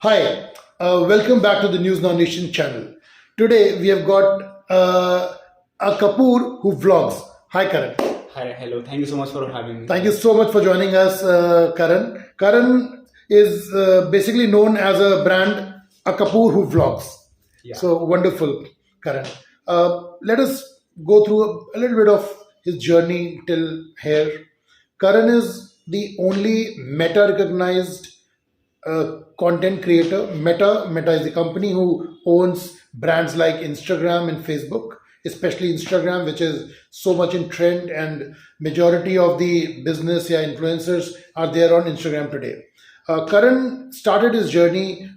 Hi, welcome back to the News Now Nation channel. Today we have got a Kapoor who vlogs. Hi, Karan. Hi, hello. Thank you so much for having me. Thank you so much for joining us, Karan. Karan is basically known as a brand, a Kapoor who vlogs. Yeah. So wonderful, Karan. Let us go through a little bit of his journey till here. Karan is the only Meta recognized content creator. Meta is the company who owns brands like Instagram and Facebook, especially Instagram, which is so much in trend, and majority of the business influencers are there on Instagram today. Karan started his journey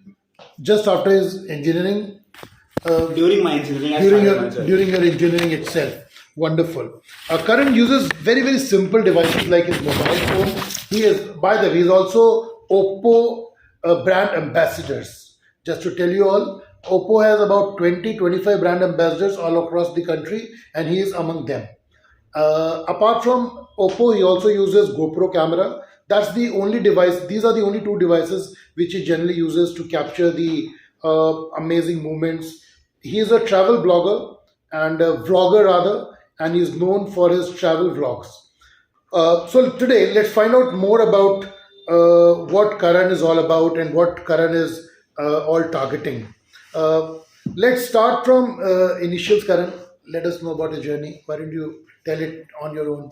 just after his engineering, During my engineering, I during started my your journey. during your engineering itself. Wonderful. Karan uses very simple devices like his mobile phone. He is, by the way, he's also Oppo brand ambassadors. Just to tell you all, Oppo has about 20-25 brand ambassadors all across the country, and he is among them. Apart from Oppo, he also uses GoPro camera. That's the only device. These are the only two devices which he generally uses to capture the amazing moments. He is a travel blogger and a vlogger rather, and he is known for his travel vlogs. So today, let's find out more about what Karan is all about and what Karan is all targeting. Uh, let's start from initials, Karan. Let us know about your journey. Why don't you tell it on your own?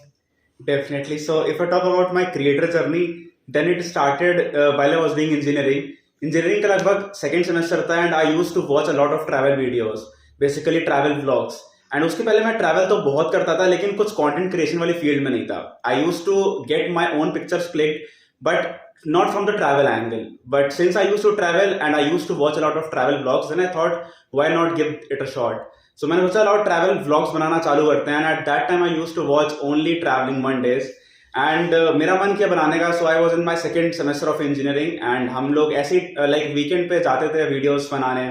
Definitely. So, if I talk about my creator journey, then it started while I was doing engineering. Engineering का लगभग second semester था and I used to watch a lot of travel videos, basically travel vlogs. And उसके पहले मैं travel तो बहुत करता था लेकिन कुछ कंटेंट क्रिएशन वाली फील्ड में नहीं था. I use to get my own pictures clicked but not from the travel angle, but since I used to travel and I used to watch a lot of travel vlogs, then I thought why not give it a shot. So मैंने सोचा lot travel vlogs बनाना चालू करते हैं. And at that time I used to watch only traveling Mondays and मेरा मन किया बनाने का. So I was in my second semester of engineering and हम लोग ऐसे like weekend पे जाते थे videos बनाने.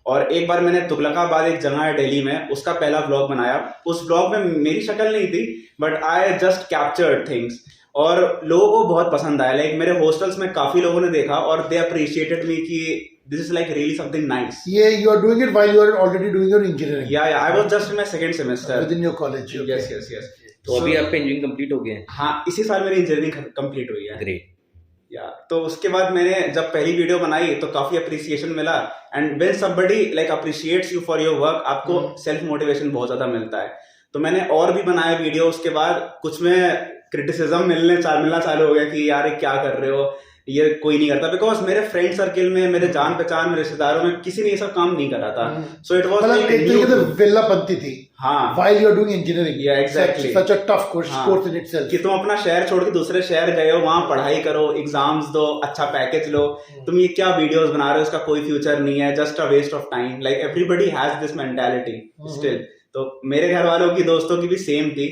और एक बार मैंने तुगलकाबाद एक जगह है दिल्ली में, उसका पहला व्लॉग बनाया. उस व्लॉग में मेरी शक्ल नहीं थी but I just captured things और लोगों को बहुत पसंद आया. लाइक मेरे हॉस्टल्स में काफी लोगों ने देखा और दे अप्रिशिएटेड मी कि this is like really something nice. Yeah, you are doing it while you are already doing your engineering. या I was just in my second semester Within your college. Okay. Yes yes yes. तो अभी आपका engineering complete हो गया है. हाँ, इसी साल मेरी इंजीनियरिंग कंप्लीट हुई है. ग्रेट. या तो उसके बाद मैंने जब पहली वीडियो बनाई तो काफी अप्रिसिएशन मिला. And when somebody like appreciates you for your work, आपको सेल्फ मोटिवेशन बहुत ज्यादा मिलता है. तो मैंने और भी बनाया वीडियो. उसके बाद कुछ में क्रिटिसिज्म मिलना चालू हो गया कि यार ये क्या कर रहे हो, ये कोई नहीं करता. बिकॉज मेरे फ्रेंड सर्किल में, मेरे जान पहचान में, रिश्तेदारों में किसी ने ये सब काम नहीं करा था. सो इट वाज मतलब एक तरीके से विल्लापंती थी. हाँ, While you are doing engineering. Yeah, exactly. Such a tough course हाँ. course in itself. कि तुम अपना शहर छोड़ के दूसरे शहर गए हो, वहां पढ़ाई करो, एग्जाम्स दो, अच्छा पैकेज लो, तुम ये क्या वीडियोस बना रहे हो, इसका कोई फ्यूचर नहीं है, just a waste of time. Like everybody has this mentality still. तो मेरे घर वालों की, दोस्तों की भी सेम थी.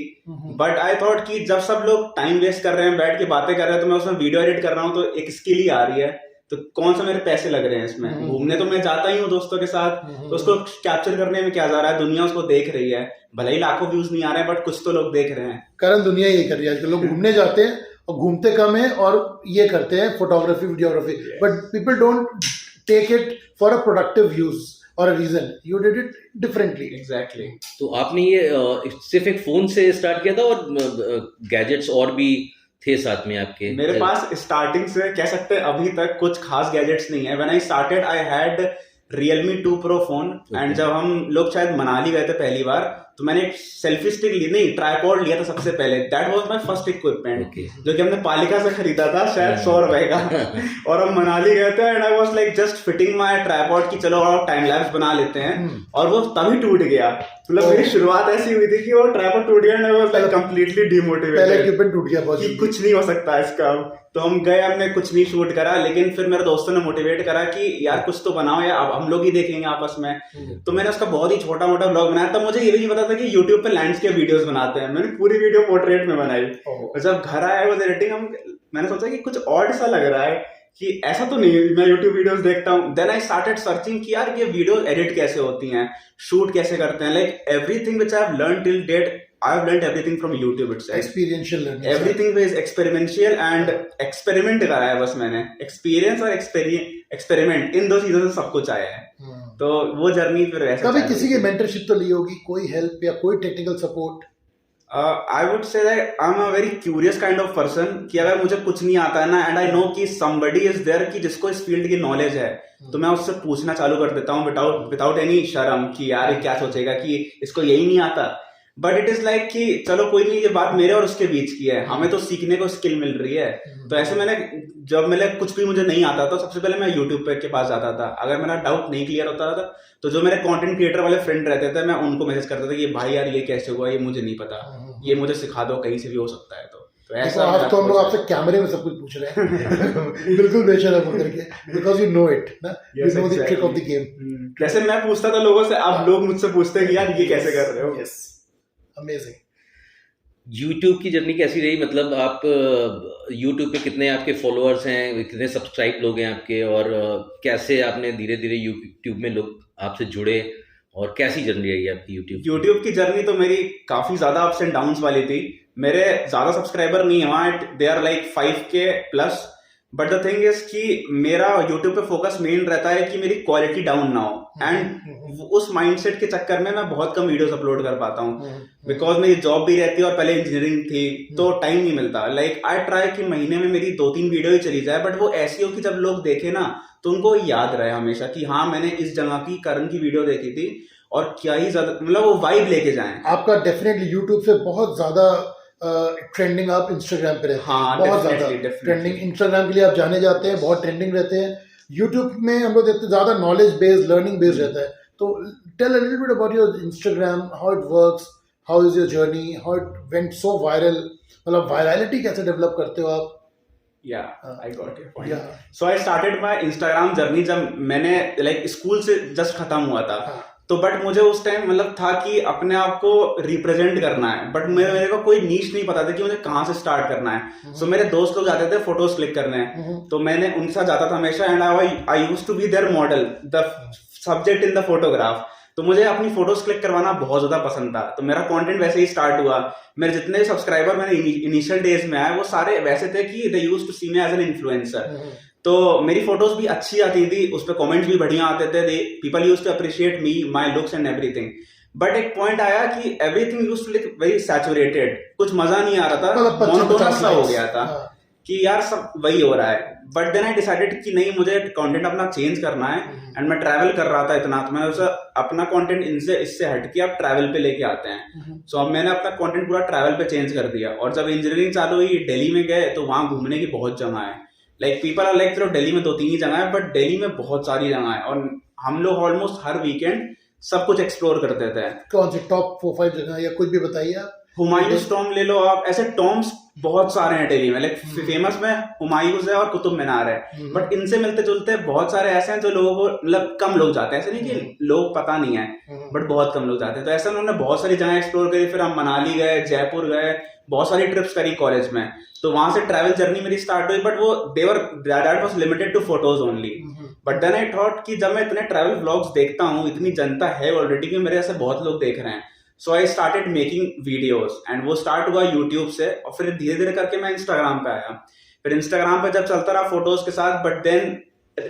बट आई थॉट कि जब सब लोग टाइम वेस्ट कर रहे हैं, बैठ के बातें कर रहे हैं, तो मैं उसमें वीडियो एडिट कर रहा हूँ तो एक स्किल ही आ रही है. तो कौन सा मेरे पैसे लग रहे हैं इसमें. घूमने तो मैं जाता ही हूँ दोस्तों के साथ, तो उसको कैप्चर करने में क्या जा रहा है. दुनिया उसको देख रही है, भले ही लाखों व्यूज नहीं आ रहे हैं बट कुछ तो लोग देख रहे हैं. कारण दुनिया ये कर रही है आजकल. लोग घूमने जाते हैं और घूमते कम है और ये करते हैं photography, videography. But people don't take it for a productive use or a reason. You did it differently. Exactly. तो आपने ये सिर्फ एक फोन से स्टार्ट किया था और गैजेट्स और भी थे साथ में आपके? मेरे पास स्टार्टिंग से कह सकते हैं अभी तक कुछ खास गैजेट्स नहीं है. When I started I had Realme 2 Pro phone. And जब हम लोग शायद मनाली गए थे पहली बार, तो मैंने एक सेल्फी स्टिक ली, नहीं ट्राइपॉड लिया था सबसे पहले. That was my first equipment, जो कि हमने पालिका से खरीदा था शायद 100 रुपए का. और हम मनाली गए थे and I was like just fitting my tripod की चलो और टाइम लैप्स बना लेते हैं. और वो तभी टूट गया. मतलब मेरी शुरुआत ऐसी हुई थी कि वो ट्राइपॉड टूट गया and I was like completely पहले डिमोटिवेटेड इक्विपमेंट टूट गया बहुत. कि कुछ नहीं हो सकता इसका. तो हम गए, हमने कुछ नहीं शूट करा, लेकिन फिर मेरे दोस्तों ने मोटिवेट करा कि यार कुछ तो बनाओ या अब हम लोग ही देखेंगे आपस में. तो मैंने उसका बहुत ही छोटा मोटा ब्लॉग बनाया. तब मुझे ये भी नहीं पता था कि यूट्यूब पे लैंडस्केप वीडियोस बनाते हैं. मैंने पूरी वीडियो पोर्ट्रेट में बनाई. और जब घर आया वाज एडिटिंग, मैंने सोचा कि कुछ ऑड सा लग रहा है कि ऐसा तो नहीं मैं यूट्यूब वीडियोस देखता हूँ. देन आई स्टार्टेड सर्चिंग कि यार ये वीडियो एडिट कैसे होती हैं, शूट कैसे करते हैं. Like everything which I have learn till date I've learned everything from YouTube itself. Experiential learning, Everything is experiential and experiment करा है बस मैंने. Experience और experiment इन दो चीजों से सब कुछ आया है. तो वो जर्नी फिर ऐसे कभी चालू किसी की हुई. मेंटरशिप तो ली होगी, कोई हेल्प या कोई technical support? I would say that I'm a very curious kind of person कि अगर मुझे कुछ नहीं आता है ना and I know कि somebody is there कि जिसको इस फील्ड की नॉलेज है, तो मैं उससे पूछना चालू कर देता हूँ without any शर्म कि यार ये क्या सोचेगा कि इसको यही नहीं आता. बट इट इज लाइक कि चलो कोई नहीं, ये बात मेरे और उसके बीच की है, हमें तो सीखने को स्किल मिल रही है. तो ऐसे मैंने जब मैंने कुछ भी मुझे नहीं आता तो सबसे पहले मैं यूट्यूब पे के पास जाता था. अगर मेरा डाउट नहीं क्लियर होता था तो जो मेरे कंटेंट क्रिएटर वाले फ्रेंड रहते थे मैं उनको मैसेज करता था कि भाई यार ये कैसे हुआ, ये मुझे नहीं पता, ये मुझे सिखा दो, कहीं से भी हो सकता है. तो ऐसा आज तो हम लोग आपसे कैमरे में सब कुछ पूछ रहे हैं बिल्कुल बेशर्म होकर के, बिकॉज यू नो इट ना, you know the trick of the game. जैसे मैं पूछता था लोगों से, अब लोग मुझसे पूछते हैं कि यार ये कैसे कर रहे हो. Yes, amazing. यूट्यूब की जर्नी कैसी रही? मतलब आप यूट्यूब पे कितने आपके फॉलोअर्स हैं, कितने सब्सक्राइब लोग हैं आपके, और कैसे आपने धीरे धीरे यूट्यूब में लोग आपसे जुड़े, और कैसी जर्नी रही आपकी यूट्यूब की जर्नी तो मेरी काफी ज्यादा अप्स एंड डाउन्स वाली थी. मेरे ज्यादा सब्सक्राइबर नहीं है, they are like 5K plus. But the thing is कि मेरा यूट्यूब पे फोकस मेन रहता है कि मेरी क्वालिटी डाउन ना हो, एंड उस माइंडसेट के चक्कर में मैं बहुत कम वीडियोस अपलोड कर पाता हूँ, बिकॉज मेरी जॉब भी रहती है और पहले इंजीनियरिंग थी, तो टाइम नहीं मिलता. लाइक आई ट्राई कि महीने में मेरी 2-3 वीडियो ही चली जाए, बट वो ऐसी हो कि जब लोग देखे ना तो उनको याद रहे हमेशा कि हाँ मैंने इस जगह की करण की वीडियो देखी थी, और क्या ही ज्यादा मतलब वो वाइब लेके जाएं. आपका डेफिनेटली यूट्यूब से बहुत ज्यादा ट्रेंडिंग आप इंस्टाग्राम पे रहते हैं. हाँ, बहुत ज्यादा definitely. ट्रेंडिंग इंस्टाग्राम के लिए आप जाने जाते हैं, बहुत ट्रेंडिंग रहते हैं. यूट्यूब में हम लोग देखते हैं ज्यादा नॉलेज बेस्ड, लर्निंग बेस्ड रहता है. तो tell a little bit about your Instagram, how it works, how is your journey, how it went so viral, मतलब वायरलिटी कैसे डेवलप करते हो आप? I got your point. So I started my Instagram journey जब मैंने like school से just खत्म हुआ था. तो बट मुझे उस टाइम मतलब था कि अपने आप को रिप्रेजेंट करना है, बट मेरे को कोई नीश नहीं पता था कि मुझे कहाँ से स्टार्ट करना है. सो मेरे दोस्त लोग जाते थे फोटोज क्लिक करने, तो मैंने उनके साथ जाता था हमेशा, and I used to be their model, the subject in the photograph. तो मुझे अपनी फोटोज क्लिक करवाना बहुत ज्यादा पसंद था. तो मेरा कंटेंट वैसे ही स्टार्ट हुआ. मेरे जितने सब्सक्राइबर मैंने इनिशियल डेज में आए वो सारे वैसे थे कि they used to see me as an influencer. तो मेरी फोटोज भी अच्छी आती थी, उस पर कमेंट्स भी बढ़िया आते थे, people used to appreciate me, my looks and everything. But एक पॉइंट आया कि everything used to look very saturated, कुछ मजा नहीं आ रहा था, मोनोटोनस सा हो गया था कि यार सब वही हो रहा है. बट देन आई डिसाइडेड कि नहीं, मुझे कंटेंट अपना चेंज करना है. एंड मैं ट्रैवल कर रहा था इतना, तो मैंने उसे अपना कंटेंट इससे हट के अब ट्रैवल पे लेके आते हैं. सो अब मैंने अपना कंटेंट पूरा ट्रैवल पे चेंज कर दिया. और जब इंजीनियरिंग चालू हुई, दिल्ली में गए तो वहां घूमने की बहुत जगह है. लाइक पीपल आर लाइक चलो दिल्ली में 2-3 ही जगह है, बट दिल्ली में बहुत सारी जगह है, और हम लोग ऑलमोस्ट हर वीकेंड सब कुछ एक्सप्लोर करते थे. कौन सी टॉप 4-5 जगह या कुछ भी बताइए आप? हुमायूंस टॉम ले लो आप, ऐसे टॉम्स बहुत सारे हैं दिल्ली में. लाइक फेमस में हुमायूंस है और कुतुब मीनार है, बट इनसे मिलते जुलते बहुत सारे ऐसे हैं जो लोगों को मतलब कम लोग जाते हैं. ऐसे नहीं कि लोग पता नहीं है, बट बहुत कम लोग जाते हैं. तो ऐसा उन्होंने बहुत सारी जगह एक्सप्लोर करी. फिर हम मनाली गए, जयपुर गए, बहुत सारी ट्रिप्स करी कॉलेज में. तो वहां से ट्रैवल जर्नी मेरी स्टार्ट हुई, बट वो that was limited to photos only. But then I thought कि जब मैं इतने ट्रैवल व्लॉग्स देखता हूँ, इतनी जनता है ऑलरेडी कि मेरे ऐसे बहुत लोग देख रहे हैं, so I started making videos. And वो स्टार्ट हुआ यूट्यूब से, और फिर धीरे धीरे करके मैं इंस्टाग्राम पे आया. फिर इंस्टाग्राम पे जब चलता रहा फोटोज के साथ, बट देन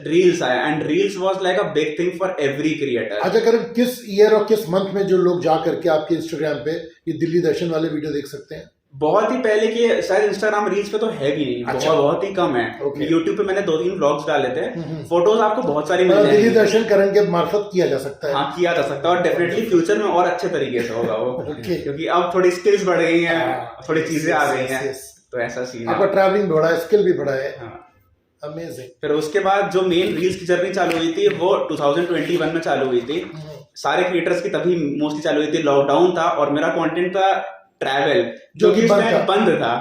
रील्स आया, and reels was like a big thing for every creator. अच्छा करण, किस ईयर और किस मंथ में जो लोग जा करके आपके इंस्टाग्राम पे ये दिल्ली दर्शन वाले वीडियो देख सकते हैं? बहुत ही पहले की, शायद इंस्टाग्राम रील्स पे तो है भी नहीं. अच्छा. बहुत ही कम है. यूट्यूब पे मैंने 2-3 व्लॉग्स डाले थे. फोटोज आपको बहुत सारी मिल जाएंगी. दिल्ली दर्शन करण के मार्फत किया जा सकता है. हाँ, किया जा सकता है, और डेफिनेटली फ्यूचर में और अच्छे तरीके से होगा वो. क्योंकि अब थोड़ी स्किल्स बढ़ गई हैं, थोड़ी चीजें आ गई हैं, तो ऐसा सीन है. आपका ट्रैवलिंग बढ़ा है, स्किल भी बढ़ा है. अमेजिंग. फिर उसके बाद जो मेन रील्स की जर्नी चालू हुई थी वो 2021 में चालू हुई थी. सारे क्रिएटर्स की तभी मोस्टली चालू हुई थी. लॉकडाउन था और मेरा कंटेंट था ट्रैवल, जो कि बंद था.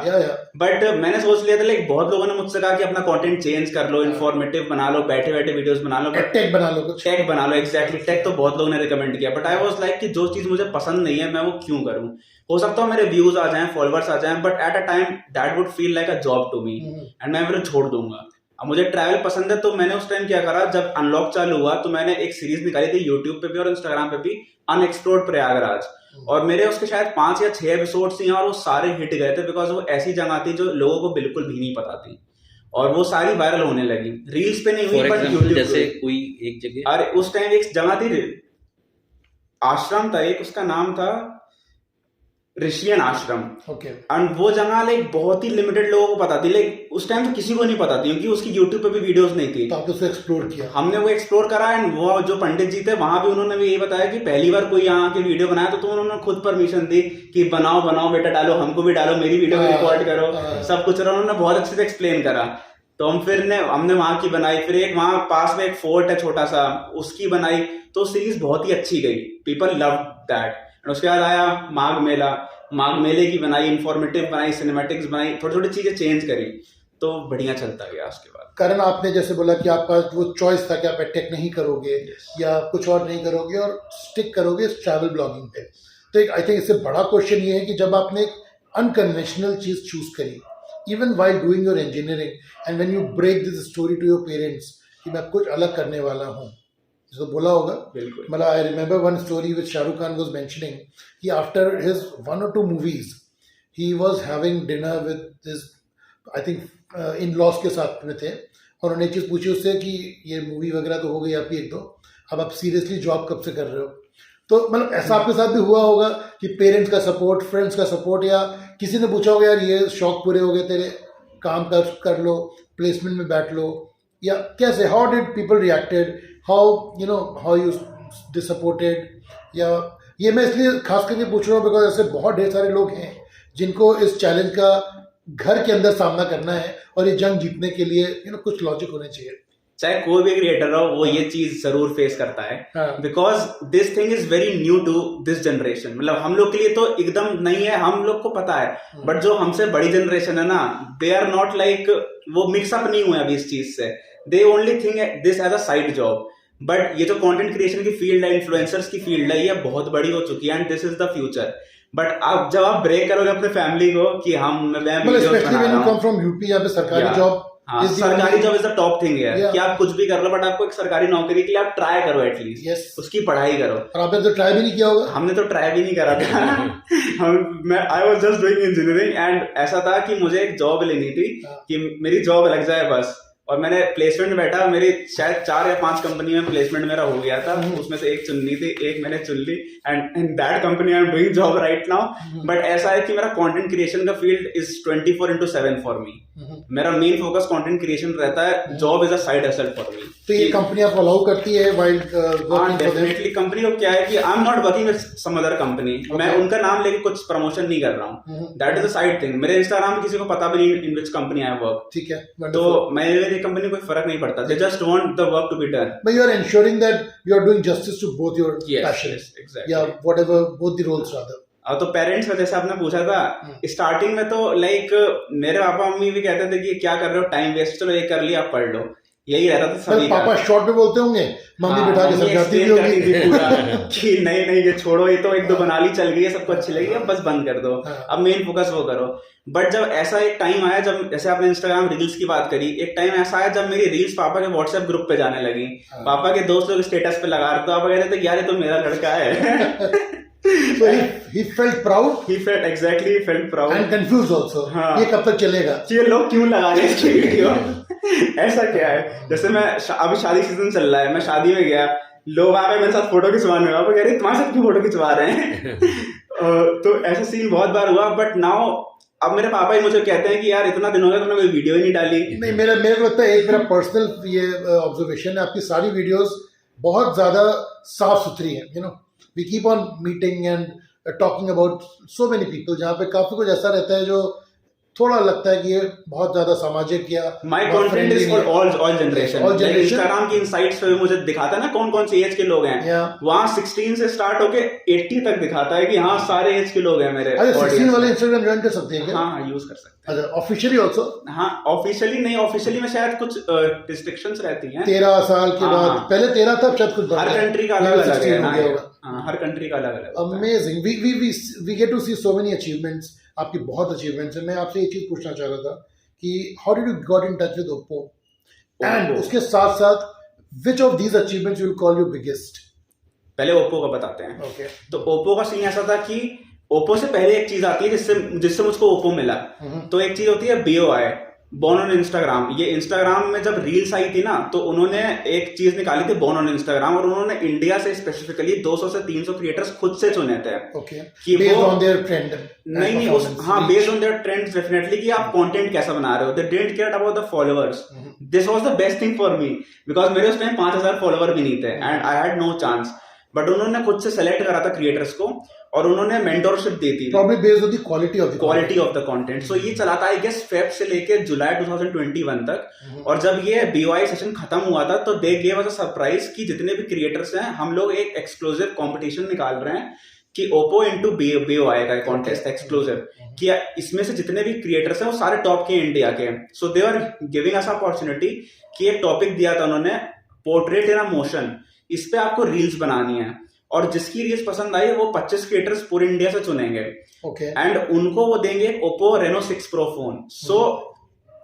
बट मैंने सोच लिया था, लाइक बहुत लोगों ने मुझसे कहा कि अपना कंटेंट चेंज कर लो, इन्फॉर्मेटिव बना लो, बैठे बैठे वीडियोस बना लो, टेक बना लो, टेक बना लो. एग्जैक्टली, टेक तो बहुत लोगों ने रिकमेंड किया, बट आई वाज लाइक कि जो चीज मुझे पसंद नहीं है मैं वो क्यों करूं. हो सकता है मेरे व्यूज आ जाएं, फॉलोअर्स आ जाएं, but at a time that would feel like a job to me, and मैं फिर छोड़ दूंगा. अब मुझे ट्रैवल पसंद है, तो मैंने उस टाइम क्या करा, जब अनलॉक चालू हुआ तो मैंने एक सीरीज निकाली थी यूट्यूब पे भी और इंस्टाग्राम पे भी, अनएक्सप्लोर्ड प्रयागराज. और मेरे उसके शायद 5 या 6 एपिसोड्स थी और वो सारे हिट गए थे, बिकॉज वो ऐसी जगह थी जो लोगों को बिल्कुल भी नहीं पता थी और वो सारी वायरल होने लगी। रील्स पे नहीं फॉर हुई बट एग्जाम्पल यूट्यूब जैसे पे। कोई एक जगह अरे उस टाइम एक जगह थी, आश्रम था एक, उसका नाम था ऋषियन आश्रम। ओके। एंड वो जगह लाइक बहुत ही लिमिटेड लोगों को पता थी, लाइक उस टाइम तो किसी को नहीं पता थी क्योंकि उसकी यूट्यूब पे भी वीडियोस नहीं थी। तो आपने उसको एक्सप्लोर किया? हमने वो एक्सप्लोर करा एंड वो जो पंडित जी थे वहां भी उन्होंने भी यही बताया कि पहली बार कोई यहाँ की वीडियो बनाया तो उन्होंने खुद परमिशन दी कि बनाओ बनाओ बेटा, डालो, हमको भी डालो, मेरी वीडियो में रिकॉर्ड करो, सब कुछ। उन्होंने बहुत अच्छे से एक्सप्लेन करा। तो हमने वहां की बनाई, फिर एक वहां पास में एक फोर्ट है छोटा सा, उसकी बनाई। तो सीरीज बहुत ही अच्छी गई, पीपल लव दैट। उसके बाद आया माघ मेले की बनाई, इंफॉर्मेटिव बनाई, सिनेमैटिक्स बनाई, थोड़ी थोड़ी चीजें चेंज करी, तो बढ़िया चलता गया उसके बाद। करण, आपने जैसे बोला कि आपका वो चॉइस था कि आप टेक नहीं करोगे या कुछ और नहीं करोगे और स्टिक करोगे ट्रैवल ब्लॉगिंग पे। तो एक आई थिंक इससे बड़ा क्वेश्चन ये है कि जब आपने एक अनकन्वेंशनल चीज चूज करी, even while doing your engineering, and when you break this story to your parents कि मैं कुछ अलग करने वाला हूँ, जो बोला होगा। बिल्कुल। मतलब I remember one story which Shahrukh Khan was mentioning कि after his 1 or 2 movies he was having dinner with his I think in laws के साथ में थे, और उन्होंने एक चीज़ पूछी उससे कि ये मूवी वगैरह तो हो गई आपकी 1-2, अब आप सीरियसली जॉब कब से कर रहे हो? तो मतलब ऐसा आपके साथ भी हुआ होगा कि पेरेंट्स का सपोर्ट, फ्रेंड्स का सपोर्ट, या किसी ने पूछा होगा यार ये शौक पूरे हो गए तेरे, काम कर लो, प्लेसमेंट में बैठ लो, या कैसे, how did people reacted, how you disappointed? या ये मैं इसलिए खास करके पूछ रहा हूँ बिकॉज ऐसे बहुत ढेर सारे लोग हैं जिनको इस चैलेंज का घर के अंदर सामना करना है, और ये जंग जीतने के लिए कुछ लॉजिक होने चाहिए। चाहे कोई भी क्रिएटर हो वो ये चीज जरूर फेस करता है, because this thing is very new to this generation. मतलब हम लोग के लिए तो एकदम नहीं है, हम लोग को पता है, बट जो हमसे बड़ी जनरेशन है ना, दे आर नॉट लाइक, वो मिक्सअप नहीं हुए अभी इस चीज से। They only think this as a side job. बट ये जो कंटेंट क्रिएशन की फील्ड है, इन्फ्लुएंसर्स की फील्ड है, ये बहुत बड़ी हो चुकी है and this is the future. But आप जब आप ब्रेक करोगे अपने फैमिली को कि फ्रॉम यूपी, यहाँ पे सरकारी जॉब, सरकारी job is the top thing है कि आप कुछ भी कर लो, बट आपको एक सरकारी नौकरी के लिए आप ट्राई करो एटलीस्ट, उसकी पढ़ाई करो। और आपने तो ट्राई भी नहीं किया होगा। हमने तो ट्राई भी नहीं करा था। I was just doing engineering and ऐसा था कि मुझे एक जॉब लेनी थी कि मेरी जॉब लग जाए बस, और मैंने प्लेसमेंट में बैठा, मेरी शायद 4 या 5 कंपनी में प्लेसमेंट मेरा हो गया था, उसमें से एक चुननी थी, एक मैंने चुन ली and in that company I am doing job right now. But ऐसा है कि मेरा कंटेंट क्रिएशन का फील्ड इज 24/7 फॉर मी। मेरा मेन फोकस कंटेंट क्रिएशन रहता है, job is a side hustle for me. तो ये कंपनी आप अलाउ करती है वाइल वर्किंग? डेफिनेटली। कंपनी को क्या है कि I am not working with some other company, मैं उनका नाम लेके कुछ प्रमोशन नहीं कर रहा हूँ, that is a side thing. मेरे इंस्टाग्राम में किसी को पता भी नहीं इन विच कंपनी आई वर्क, ठीक है, तो मेरे कंपनी कोई फर्क नहीं पड़ता, they just want the work to be done, but you are ensuring that you are doing justice to both your passions, exactly, yeah, whatever, both the roles rather. तो parents में जैसे आपने पूछा था, स्टार्टिंग में तो लाइक मेरे papa mummy भी कहते थे कि क्या कर रहे हो, टाइम वेस्ट, चलो ये कर लिया आप पढ़ लो, यही रहता था सभी का। पापा शॉर्ट में बोलते होंगे, मम्मी बिठा के समझाती भी होगी पूरा कि नहीं ये छोड़ो, ये तो 1-2 बना ली, चल गई है, सबको अच्छी लगी, अब बस बंद कर दो, अब मेन फोकस वो करो। बट जब ऐसा एक टाइम आया, जब जैसे आपने इंस्टाग्राम रील्स की बात करी, एक टाइम ऐसा आया जब मेरी रील्स पापा के व्हाट्सएप ग्रुप पे जाने लगी, पापा के दोस्त लोग स्टेटस पे लगा रहे, तो पापा कहते थे यार ये तो मेरा लड़का है। So he felt proud. He felt proud and confused also. ये कब तक चलेगा, ये लोग क्यों लगा रहे हैं इसकी वीडियो? ऐसा क्या है? जैसे मैं अभी शादी सीजन चल रहा है, मैं शादी में गया, लोग आ गए मेरे साथ फोटो खिंचवाने, आप कह रहे तुम्हारे साथ क्यों फोटो खिंचवा रहे हैं? तो ऐसा सीन बहुत बार हुआ, बट नाउ अब मेरे पापा ही मुझे कहते हैं कि यार इतना दिन हो गया तुमने कोई वीडियो ही नहीं डाली। नहीं, मेरे को लगता है, एक मेरा पर्सनल ये ऑब्जर्वेशन है, आपकी सारी वीडियोस बहुत ज्यादा साफ सुथरी है। we keep on meeting and talking about so many people, जहाँ पे काफी कुछ ऐसा रहता है जो थोड़ा लगता है कि ये बहुत ज्यादा सामाजिक या My content is for all generation. Instagram की इनसाइट्स पे मुझे दिखाता है ना कौन कौन सी एज के लोग हैं, वहाँ 16 से स्टार्ट होके 80 तक दिखाता है कि हाँ सारे एज के लोग हैं मेरे। 16 वाले इंस्टाग्राम ज्वाइन कर सकते हैं क्या? हाँ यूज कर सकते हैं। Officially also? हाँ ऑफिशियली नहीं, ऑफिशियली में शायद कुछ रिस्ट्रिक्शंस रहती हैं। 13 साल के बाद, पहले 13 था, शायद कुछ हर कंट्री का अलग अलग है, हर कंट्री का अलग अलग। Amazing, we get to see so many achievements, आपकी बहुत अचीवमेंट्स है। मैं आपसे एक चीज पूछना चाह रहा था कि how did you got in touch with Oppo, and उसके साथ साथ which of these achievements you will call your biggest? पहले ओप्पो का बताते हैं। ओके। तो ओप्पो का सीन ऐसा था कि ओप्पो से पहले एक चीज आती है जिससे मुझको ओप्पो मिला। तो एक चीज होती है BOI, बॉर्न ऑन इंस्टाग्राम। ये इंस्टाग्राम में जब रील्स आई थी ना, तो उन्होंने एक चीज निकाली थी बॉर्न ऑन इंस्टाग्राम, और उन्होंने इंडिया से स्पेसिफिकली 200 से 300 क्रिएटर्स खुद से चुने थे। ओके। कि बेस्ड वो ऑन देयर ट्रेंड। नहीं उस हाँ, based on their trends definitely, कि आप कंटेंट कैसा बना रहे हो। They didn't care about the followers. This was the best thing for me, because मेरे उस टाइम 5000 फॉलोअर भी नहीं थे and I had no chance. But उन्होंने खुद से सेलेक्ट करा था क्रिएटर्स को और उन्होंने मेंटरशिप दी थी, probably based on the quality of the content. So ये चला था आई गेस फेब से लेके जुलाई 2021 तक। और जब ये BOI सेशन खत्म हुआ था तो they gave us a surprise कि जितने भी क्रिएटर्स हैं, हम लोग एक एक्सक्लूसिव कंपटीशन निकाल रहे हैं कि ओप्पो इनटू BOI का कॉन्टेस्ट एक्सक्लूसिव, कि इसमें से जितने भी क्रिएटर्स हैं वो सारे टॉप के इंडिया के। So they are giving us opportunity कि एक टॉपिक दिया था उन्होंने, पोर्ट्रेट इन अ मोशन। इस पे आपको रील्स बनानी है और जिसकी रील्स पसंद आई वो 25 क्रिएटर्स पूरे इंडिया से चुनेंगे। ओके। एंड उनको वो देंगे Oppo Reno 6 Pro phone. So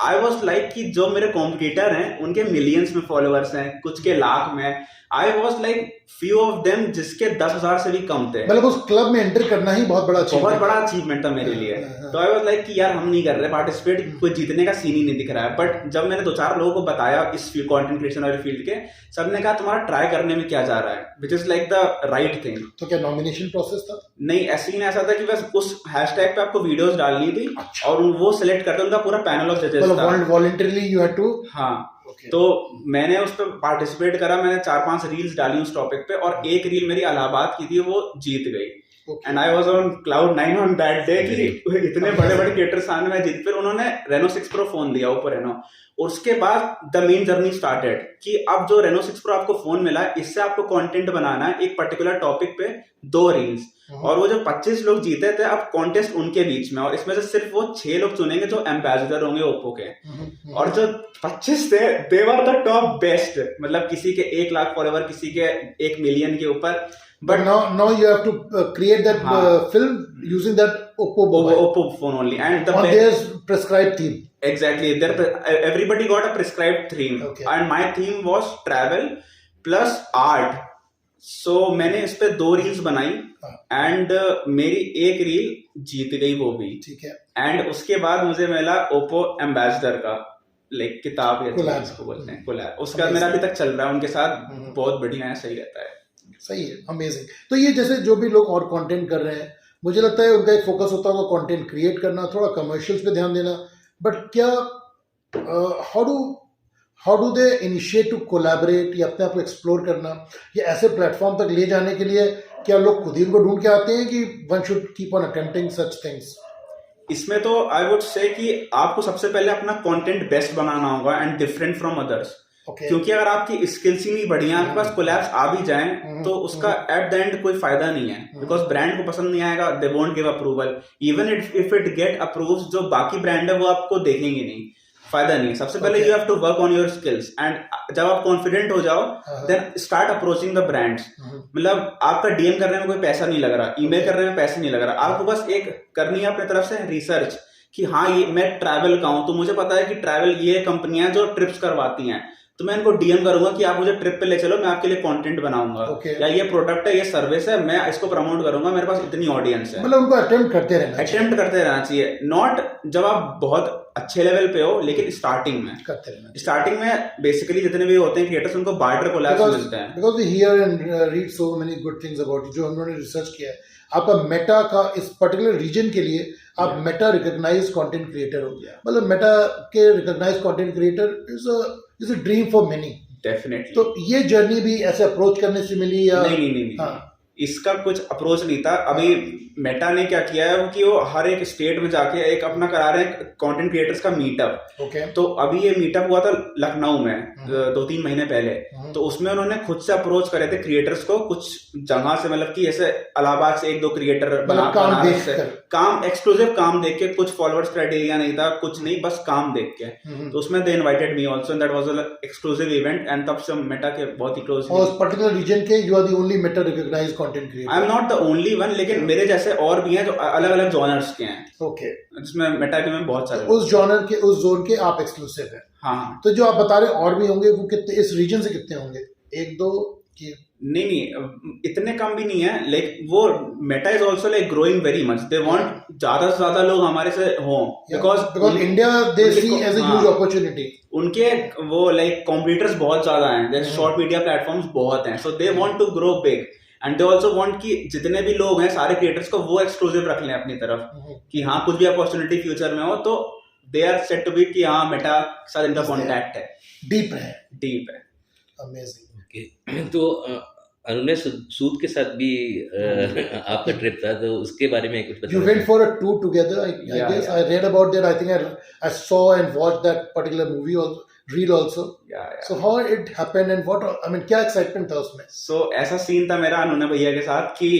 I was like कि जो मेरे कॉम्पिटिटर हैं उनके मिलियंस में फॉलोअर्स हैं, कुछ के लाख में। I was like few of them जिसके 10,000 से भी कम थे। मतलब उस क्लब में एंटर करना ही बहुत बड़ा अचीवमेंट था मेरे लिए। तो आई वॉज लाइक कि यार हम नहीं कर रहे पार्टिसिपेट, कोई जीतने का सीन ही नहीं दिख रहा है। बट जब मैंने 2-4 लोगों को बताया इस कंटेंट क्रिएशन वाले फील्ड के, सबने कहा तुम्हारा ट्राई करने में क्या जा रहा है, which is like the right thing. तो क्या नॉमिनेशन प्रोसेस था? नहीं, सीन ऐसा था कि बस उस हैशटैग पे आपको वीडियोस डालनी थी और वो सिलेक्ट करते, उनका पूरा पैनल ऑफ जजेस था। Voluntarily you had to. हाँ। तो मैंने उस पर पार्टिसिपेट करा, मैंने 4-5 रील्स डाली उस टॉपिक पे और एक रील मेरी इलाहाबाद की थी, वो जीत गई। And I was on cloud 9 on that day कि इतने बड़े बड़े क्रिएटर्स सामने मैं जीत। फिर उन्होंने Reno 6 Pro फोन दिया, Oppo Reno। उसके बाद द मेन जर्नी स्टार्टेड कि अब जो Reno 6 Pro आपको फोन मिला है, इससे आपको कंटेंट बनाना है एक पर्टिकुलर टॉपिक पे 2 रील्स। और वो जो 25 लोग जीते थे, अब कॉन्टेस्ट उनके बीच में, और इसमें से सिर्फ वो 6 लोग चुनेंगे जो एम्बेसडर होंगे ओप्पो के। और जो 25 थे दे वर द टॉप बेस्ट, मतलब किसी के 1 लाख फॉलोवर, किसी के 1 मिलियन के ऊपर। But now you have to create that film using that Oppo phone only, and on their prescribed theme. Exactly, everybody got a prescribed theme. Okay. And my theme was travel plus art. So मैंने इस पे 2 reels बनाई and मेरी एक reel जीत गई वो भी। ठीक है। एंड उसके बाद मुझे मिला Oppo एम्बेसडर का लाइक किताब या इसको बोलते हैं कोलैब। उसका मेरा अभी तक चल रहा है उनके साथ, बहुत बढ़िया है, सही रहता है। सही है, अमेजिंग। तो ये जैसे जो भी लोग और कंटेंट कर रहे हैं, मुझे लगता है उनका एक फोकस होता होगा कंटेंट क्रिएट करना, थोड़ा कमर्शियल्स पे ध्यान देना। बट क्या how do they initiate to collaborate या अपने आप को एक्सप्लोर करना, या ऐसे प्लेटफॉर्म तक ले जाने के लिए क्या लोग खुद ही उनको ढूंढ के आते हैं कि one should keep on attempting such things? इसमें तो आई वुड से कि आपको सबसे पहले अपना कंटेंट बेस्ट बनाना होगा एंड डिफरेंट फ्रॉम अदर्स। क्योंकि अगर आपकी स्किल्स ही नहीं बढ़िया, आपके पास कोलैब्स आ भी जाएं तो उसका एट द एंड कोई फायदा नहीं है, बिकॉज ब्रांड को पसंद नहीं आएगा, they won't give approval. Even if it get approved, जो बाकी ब्रांड है वो आपको देखेंगे नहीं, फायदा नहीं है। सबसे पहले you have to work on your skills, and जब आप कॉन्फिडेंट हो जाओ then start approaching the brands. मतलब आपका डीएम करने में कोई पैसा नहीं लग रहा, ईमेल करने में पैसा नहीं लग रहा, आपको बस एक करनी है अपनी तरफ से रिसर्च कि हाँ ये मैं ट्रैवल का हूं, तो मुझे पता है कि ट्रैवल ये कंपनियां जो ट्रिप्स करवाती हैं, तो मैं इनको डीएम करूंगा कि आप मुझे ट्रिप पे ले चलो, मैं आपके लिए कंटेंट बनाऊंगा। या ये प्रोडक्ट है, ये सर्विस है, मैं इसको प्रमोट करूंगा, मेरे पास इतनी ऑडियंस है। मतलब उनको अटेम्प्ट करते रहना चाहिए। नॉट जब आप बहुत अच्छे लेवल पे हो, लेकिन स्टार्टिंग में करते रहना। स्टार्टिंग में बेसिकली जितने भी होते हैं क्रिएटर्स, उनको बार्टर कोलैब्स मिलते हैं। Because we hear and read so many good things about you, जो उन्होंने रिसर्च किया है। आपका मेटा का इस पर्टिकुलर रीजन के लिए आप मेटा रिकॉग्नाइज कंटेंट क्रिएटर हो। मतलब मेटा के recognise content creator is a dream for many. Definitely. तो ये जर्नी भी ऐसे अप्रोच करने से मिली या नहीं। हाँ। इसका कुछ अप्रोच नहीं था। अभी मेटा ने क्या किया है कि वो हर एक स्टेट में जाके एक अपना करा रहे हैं कंटेंट क्रिएटर्स का मीटअप। तो अभी ये मीटअप हुआ था लखनऊ में 2-3 महीने पहले। तो उसमें उन्होंने खुद से अप्रोच करे थे क्रिएटर्स को कुछ जगह से, मतलब कि ऐसे इलाहाबाद से 1-2 क्रिएटर काम एक्सक्लूसिव काम देख के, कुछ फॉलोअर्स क्राइटेरिया नहीं था, कुछ नहीं, बस काम देख के। तो उसमें they invited me also, that was an exclusive event, and तब से मेटा के बहुत ही क्लोज। और उस पर्टिकुलर रीजन के you are the only Meta recognised content creator. I am not the only one, लेकिन मेरे जैसे और भी हैं जो अलग अलग जॉनर्स के हैं। ओके। जिसमें मेटा के में बहुत सारे, उस जॉनर के, उस जोन के आप एक्सक्लूसिव हैं। हाँ। तो जो आप बता रहे और भी होंगे, वो कितने इस रीजन से कितने होंगे? 1-2 कि नहीं, इतने कम भी नहीं है, लाइक वो Meta is also like growing very much, they want ज्यादा से ज्यादा लोग हमारे से हों, because India they see as a huge opportunity, उनके वो लाइक कॉम्पिटिटर्स बहुत ज्यादा हैं, शॉर्ट मीडिया प्लेटफॉर्म्स बहुत हैं, so they want to grow big and they also want कि जितने भी लोग हैं सारे क्रिएटर्स को वो एक्सक्लूसिव रख लें अपनी तरफ, कि हाँ कुछ भी अपॉर्चुनिटी फ्यूचर में हो तो they are set to be कि हाँ मेटा के साथ इनका कॉन्टैक्ट है, डीप है। Okay amazing. तो अनुने सूद के साथ भी आपका ट्रिप था, तो उसके बारे में कुछ You बताओ। went for a tour together. I Yeah, guess yeah. I read about that. I think I saw and watched that particular movie also, reel also. So how it happened and what, I mean, क्या excitement था उसमें? सो ऐसा scene था मेरा अनुने भैया के साथ कि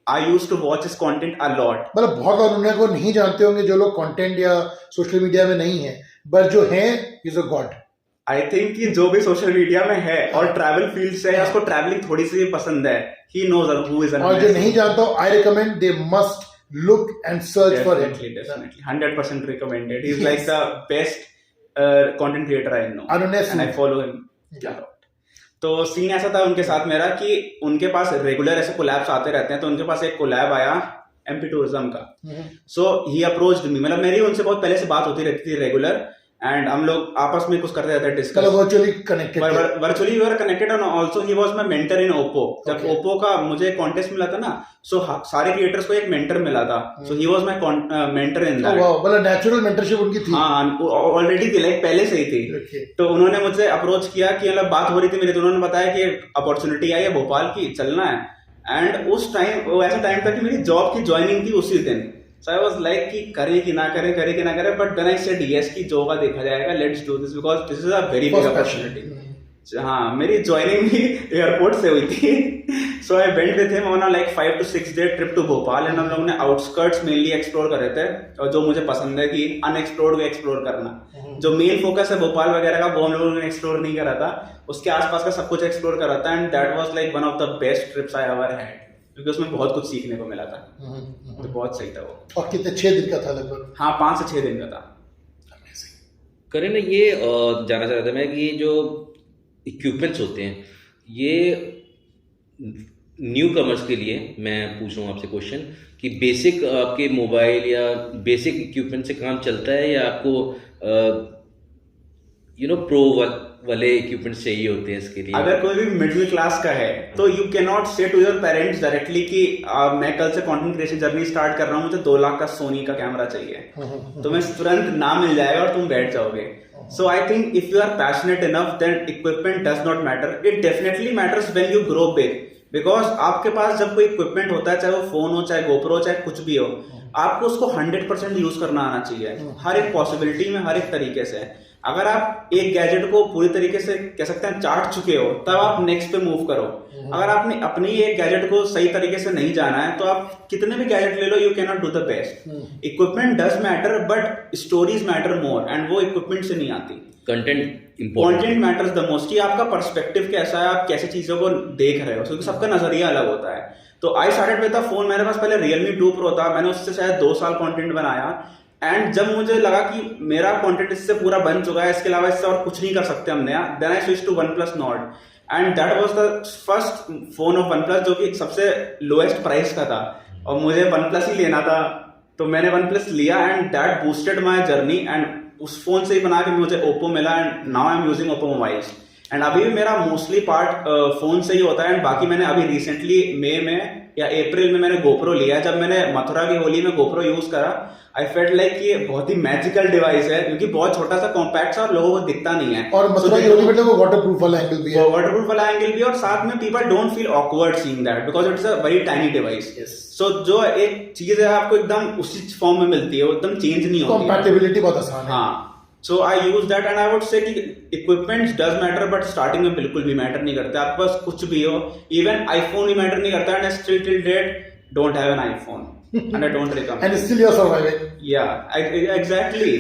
I used to watch his content a lot. मतलब बहुत लोग उन्हें को नहीं जानते होंगे जो लोग कंटेंट या सोशल मीडिया में नहीं है, बट जो हैं is a God. I think कि जो भी सोशल मीडिया में है और ट्रैवल फील्ड से है, उसको ट्रैवलिंग थोड़ी सी पसंद है, ही नोज हु इज और जो नहीं जानता हो, I recommend they must look and search for it. Definitely 100% recommended. He's like the best content creator I know, Anunes and I follow him a lot. तो scene ऐसा था उनके साथ मेरा कि उनके पास रेगुलर ऐसे कोलैब्स आते रहते हैं, तो उनके पास एक कोलैब आया एमपी टूरिज्म का। सो ही अप्रोच्ड मी, मतलब मेरी उनसे बहुत पहले से बात होती रहती थी रेगुलर, एंड हम लोग आपस में कुछ करते रहते discuss, virtually connected, virtually we were connected, and also he was my mentor in Oppo. जब ओप्पो का मुझे कॉन्टेस्ट मिला था ना, सो सारे क्रिएटर्स को एक मेंटर मिला था, so he was my mentor in that. Wow, मतलब नेचुरल मेंटरशिप उनकी थी। हाँ, ऑलरेडी थी, लाइक पहले से ही थी। तो उन्होंने मुझसे अप्रोच किया कि मतलब बात हो रही थी मेरी, तो उन्होंने बताया कि अपॉर्चुनिटी आई है भोपाल की, चलना है। एंड उस टाइम वो ऐसा टाइम था कि मेरी जॉब की ज्वाइनिंग थी उसी दिन, सो आई वाज लाइक कि करे कि ना करे, करे कि ना करे, but then I said yes कि जो होगा देखा जाएगा, let's do this because this is a very big opportunity. हाँ, मेरी ज्वाइनिंग भी एयरपोर्ट से हुई थी। So I went with him on a like 5 to 6 day trip to Bhopal, and हम लोगों ने आउटस्कर्ट्स मेनली एक्सप्लोर कर रहे थे, और जो मुझे पसंद है कि अनएक्सप्लोर्ड को एक्सप्लोर करना। जो मेन फोकस है भोपाल वगैरह का, वो हम लोगों ने एक्सप्लोर नहीं करा था, उसके आसपास का सब कुछ एक्सप्लोर करा था, and that was like one of the best trips I ever had, क्योंकि उसमें बहुत कुछ सीखने को मिला था। तो बहुत सही था वो। और कितने 6 दिन का था लगभग? हाँ, 5 से 6 दिन का था। करें ना, ये जानना चाह रहा था मैं कि जो इक्विपमेंट्स होते हैं, ये न्यू कमर्स के लिए मैं पूछ रहा हूँ आपसे क्वेश्चन कि बेसिक आपके मोबाइल या बेसिक इक्विपमेंट से काम चलता है, या आपको प्रो वाले इक्विपमेंट्स चाहिए होते हैं इसके लिए? अगर कोई भी मिडिल क्लास का है तो यू कैन नॉट से टू योर पेरेंट्स डायरेक्टली कि मैं कल से कंटेंट क्रिएशन जर्नी स्टार्ट कर रहा हूँ, मुझे 2 लाख का सोनी का कैमरा चाहिए, तुम्हें तुरंत ना मिल जाएगा और तुम बैठ जाओगे। So I think if you are passionate enough then equipment does not matter, it definitely matters when you grow big, because आपके पास जब कोई इक्विपमेंट होता है, चाहे वो फोन हो, चाहे गोप्रो, चाहे कुछ भी हो, आपको उसको 100% यूज करना आना चाहिए, हर एक पॉसिबिलिटी में, हर एक तरीके से। अगर आप एक गैजेट को पूरी तरीके से कह सकते हैं चाट चुके हो, तब आप नेक्स्ट पे मूव करो। अगर आपने अपनी एक गैजेट को सही तरीके से नहीं जाना है, तो आप कितने भी गैजेट ले लो, you can not do the best. Equipment does matter, but stories matter more, and वो इक्विपमेंट से नहीं आती। कंटेंट मैटर्स द मोस्ट, कि आपका पर्सपेक्टिव कैसा है, आप कैसे चीजों को देख रहे हो, क्योंकि सबका नजरिया अलग होता है। तो I started with the phone, मेरे पास पहले Realme 2 Pro था, मैंने उससे शायद 2 साल कंटेंट बनाया, एंड जब मुझे लगा कि मेरा कंटेंट इससे पूरा बन चुका है, इसके अलावा इससे और कुछ नहीं कर सकते हमने, then I switch to OnePlus Nord, and that was the first phone of OnePlus जो कि सबसे लोएस्ट प्राइस का था, और मुझे OnePlus ही लेना था, तो मैंने OnePlus लिया, and that boosted my journey, and उस फोन से ही बना के मुझे Oppo मिला, and now I am using Oppo mobiles, and अभी भी मेरा मोस्टली पार्ट फोन से ही होता है। एंड बाकी मैंने अभी रिसेंटली मई में या अप्रैल में मैंने GoPro लिया। जब मैंने मथुरा की होली में GoPro यूज करा, आई फेल्ट लाइक ये बहुत ही मैजिकल डिवाइस है, क्योंकि बहुत छोटा सा कॉम्पैक्ट सा और लोगों को दिखता नहीं है, और मथुरा की होली में वो वाटरप्रूफ वाला एंगल भी है, वाटरप्रूफ वाला एंगल भी, और साथ में people don't feel awkward seeing that because it's a very tiny device. So जो एक चीज है आपको एकदम उसी फॉर्म में मिलती है, वो एकदम चेंज नहीं होती, कंपैटिबिलिटी बहुत आसान है। हाँ, so I use that, and I would say कि equipments does matter, but starting में बिल्कुल भी मैटर नहीं करते। आपके पास कुछ भी हो, इवन आईफोन ही मैटर नहीं करता, and I still till date don't have an iPhone, and I don't recommend. And still you're surviving. Yeah, exactly.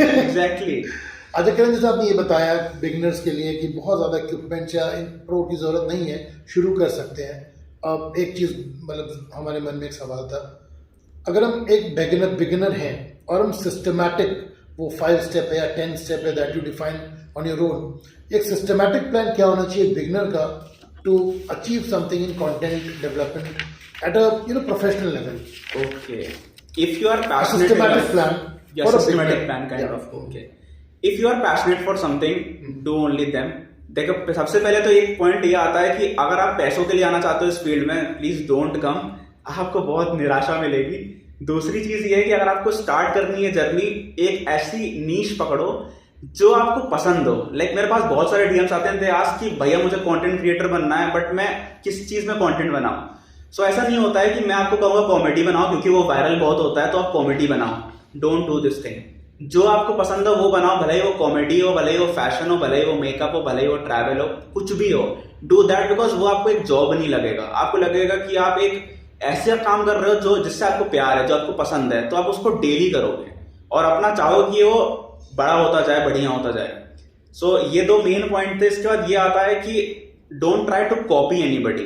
अच्छा किरण, जैसे आपने ये बताया बिगिनर्स के लिए कि बहुत ज़्यादा इक्विपमेंट या प्रो की ज़रूरत नहीं है, शुरू कर सकते हैं। अब एक चीज़ मतलब हमारे मन में एक सवाल था, अगर हम एक बिगिनर हैं और हम सिस्टमैटिक वो 5 स्टेप है या 10 स्टेप है that you define on your own, एक सिस्टमैटिक प्लान क्या होना चाहिए बिगिनर का to achieve something in content development at a professional level. Okay. If you are A passionate systematic enough, plan. yeah, for a systematic big plan kind Yeah. of. Okay. If you are passionate for something, do only them. देखो सबसे पहले तो एक point ये आता है कि अगर आप पैसों के लिए आना चाहते हो इस फील्ड में, प्लीज डोंट कम, आपको बहुत निराशा मिलेगी। दूसरी चीज ये है कि अगर आपको स्टार्ट करनी है जर्नी, एक ऐसी नीश पकड़ो जो आपको पसंद हो। लाइक मेरे पास बहुत सारे डीएम्स आते हैं, दे आस्क कि भैया मुझे कंटेंट क्रिएटर बनना है, बट मैं किस चीज में कंटेंट बनाऊं। सो ऐसा नहीं होता है कि मैं आपको कहूंगा कॉमेडी बनाओ क्योंकि वो वायरल बहुत होता है तो आप कॉमेडी बनाओ। Don't do this thing. जो आपको पसंद हो वो बनाओ, भले ही वो कॉमेडी हो, भले ही वो फैशन हो, भले ही वो मेकअप हो, भले ही वो ट्रैवल हो, कुछ भी हो। डू दैट बिकॉज वो आपको एक जॉब नहीं लगेगा। आपको लगेगा कि आप एक ऐसे काम कर रहे हो जो जिससे आपको प्यार है, जो आपको पसंद है, तो आप उसको डेली करोगे और अपना चाहो कि वो बड़ा होता जाए, बढ़िया होता जाए। सो ये दो मेन पॉइंट थे। इसके बाद ये आता है कि don't try to copy anybody,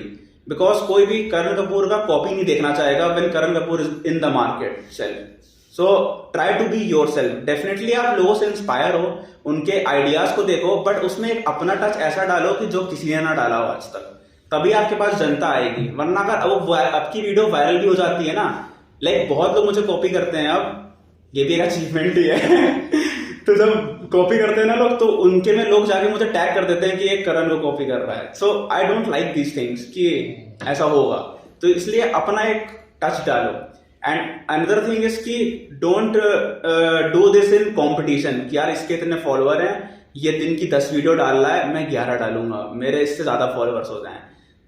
because कोई भी करण कपूर का कॉपी नहीं देखना चाहेगा when Karan Kapoor is in the market self. So try to be yourself. Definitely आप लोगों से इंस्पायर हो, उनके आइडियाज को देखो, बट उसमें एक अपना टच ऐसा डालो कि जो किसी ने ना डाला हो आज तक, तभी आपके पास जनता आएगी। वरना अगर वो आपकी वीडियो वायरल भी हो जाती है ना, लाइक बहुत लोग मुझे कॉपी करते हैं, अब ये भी एक अचीवमेंट ही है तो जब कॉपी करते हैं ना लोग, तो उनके में लोग जाके मुझे टैग कर देते हैं कि एक करण को कॉपी कर रहा है। So I don't like these things कि ऐसा होगा, तो इसलिए अपना एक टच डालो। एंड अनदर थिंग इज कि don't do this in competition कि यार इसके इतने फॉलोअर हैं, ये दिन की 10 वीडियो डाल रहा है, मैं 11 डालूंगा, मेरे इससे ज्यादा फॉलोअर्स हो जाएं।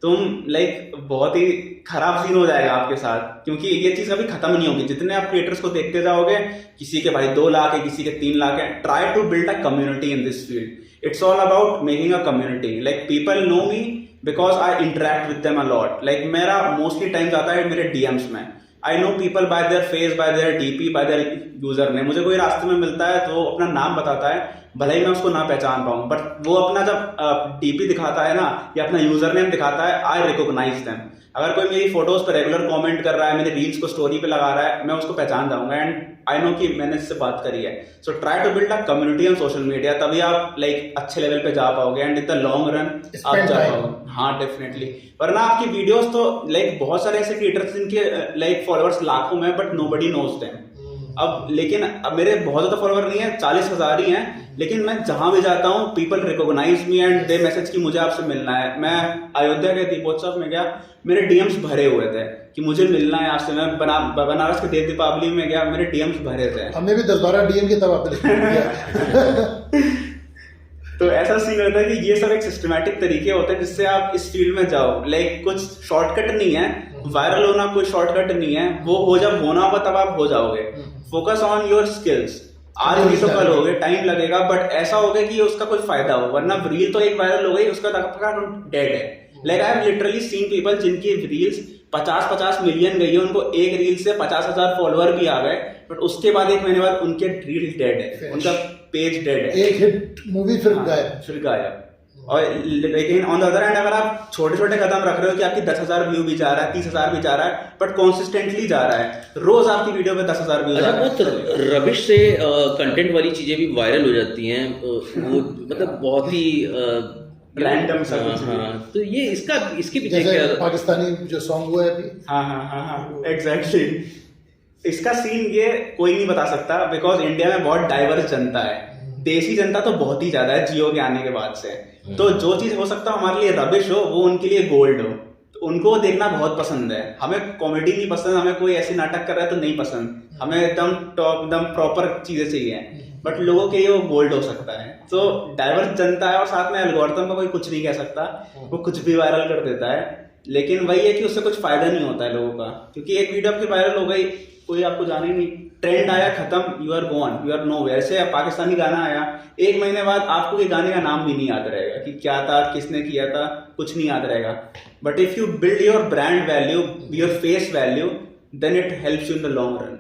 तुम लाइक बहुत ही खराब सीन हो जाएगा आपके साथ, क्योंकि ये चीज कभी खत्म नहीं होगी। जितने आप क्रिएटर्स को देखते जाओगे, किसी के भाई 2 लाख है, किसी के 3 लाख है, try to build a community in this field. It's all about making a community. Like people know me because I interact with them a lot. Like मेरा मोस्टली टाइम जाता है मेरे डीएम्स में। I know people by their face, by their DP, by their user name. मुझे कोई रास्ते में मिलता है तो अपना नाम बताता है, भले ही मैं उसको ना पहचान पाऊं, बट वो अपना जब डीपी दिखाता है ना या अपना यूजर नेम दिखाता है, आई रिकॉग्नाइज देम। अगर कोई मेरी फोटोज पर रेगुलर कमेंट कर रहा है, मेरे रील्स को स्टोरी पे लगा रहा है, मैं उसको पहचान जाऊंगा एंड आई नो कि मैंने इससे बात करी है। So try to build a community on social media, तभी आप लाइक अच्छे लेवल पे जा पाओगे and in the long run आप जा पाओगे। हाँ डेफिनेटली। वरना आपकी वीडियोस तो लाइक बहुत सारे ऐसे क्रिएटर्स जिनके लाइक फॉलोअर्स लाखों में, बट नोबडी नोज देम। अब लेकिन अब मेरे बहुत ज्यादा फॉलोअर नहीं है, 40,000 ही हैं, लेकिन मैं जहां भी जाता हूँ people recognise me and they message कि मुझे आपसे मिलना है। मैं अयोध्या के दीपोत्सव में गया, मेरे डीएम्स भरे हुए थे कि मुझे मिलना है आपसे। मैं बनारस के देव दीपावली में गया, मेरे डीएम्स भरे थे। हमने भी 10-12 डीएम की तब आपने तो ऐसा सीन होता है कि ये सब एक सिस्टमैटिक तरीके होते हैं जिससे आप इस फील्ड में जाओ। लाइक कुछ शॉर्टकट नहीं है, वायरल होना कोई शॉर्टकट नहीं है, वो हो जब होना होगा तब आप हो जाओगे। Focus on your skills. आज नहीं तो कल होगे, टाइम लगेगा, बट ऐसा होगा कि उसका कोई फायदा हो। वरना रील तो एक वायरल हो गई, उसका डेड है। Like I have literally seen people जिनकी रील्स 50-50 मिलियन गई है, उनको एक रील से 50,000 फॉलोअर भी आ गए, बट उसके बाद 1 महीने बाद उनके रील डेड है, उनका पेज डेड है, एक हिट मूवी फिर गायब। और लेकिन ऑन द अदर हैंड अगर आप छोटे छोटे कदम रख रहे हो कि आपकी 10,000 व्यू भी जा रहा है, 30,000 भी जा रहा है, बट कॉन्सिस्टेंटली जा रहा है, रोज आपकी वीडियो पे 10,000 व्यू जा रहा है। बहुत रबिश से कंटेंट वाली चीजें भी वायरल हो जाती हैं, वो मतलब बहुत ही रैंडम सा। हाँ, तो ये इसके पीछे जैसे क्या? पाकिस्तानी जो सॉन्ग हुआ है अभी। हाँ, एग्जैक्टली। इसका सीन ये कोई नहीं बता सकता बिकॉज इंडिया में बहुत डाइवर्स जनता है। देसी जनता तो बहुत ही ज्यादा है जियो के आने के बाद से। तो जो चीज हो सकता है हमारे लिए रबिश हो, वो उनके लिए गोल्ड हो। तो उनको देखना बहुत पसंद है। हमें कॉमेडी नहीं पसंद, हमें कोई ऐसी नाटक कर रहा है तो नहीं पसंद, हमें एकदम टॉप एकदम प्रॉपर चीजें चाहिए। बट लोगों के लिए वो गोल्ड हो सकता है। तो डाइवर्स जनता है और साथ में एल्गोरिथम का कोई कुछ नहीं कह सकता, वो कुछ भी वायरल कर देता है। लेकिन वही है कि उससे कुछ फायदा नहीं होता है लोगों का, क्योंकि एक वीडियो आपकी वायरल हो गई, कोई आपको जाने नहीं, ट्रेंड आया, खत्म, you are gone, you are nowhere. ऐसे पाकिस्तानी गाना आया, 1 महीने बाद आपको ये गाने का नाम भी नहीं याद रहेगा कि क्या था, किसने किया था, कुछ नहीं याद रहेगा। But if you build your brand value, your face value, then it helps you in the long run.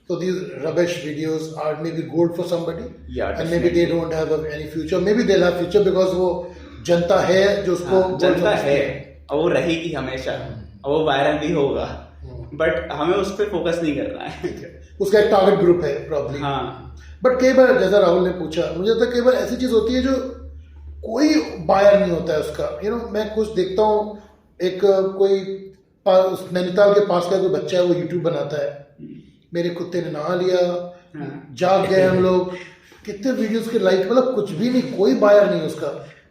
So these rubbish videos are maybe gold for somebody, Yeah, and maybe they don't have any future. Maybe they'll have future because वो जनता है जो उसको जनता है और वो रहेगी हमेशा और वो वायरल भी होगा, बट हमें उस पर फोकस नहीं करना है. उसका एक टारगेट ग्रुप है प्रॉब्ली. हाँ, बट कई बार जैसा राहुल ने पूछा, मुझे लगता है कई बार ऐसी चीज होती है जो कोई बायर नहीं होता है उसका। मैं कुछ देखता हूँ, एक कोई नैनीताल के पास का कोई बच्चा है, वो यूट्यूब बनाता है, मेरे कुत्ते ने नहा लिया, जाग गए हम लोग, कितने वीडियोस के लाइक, मतलब कुछ भी नहीं, कोई बायर नहीं उसका।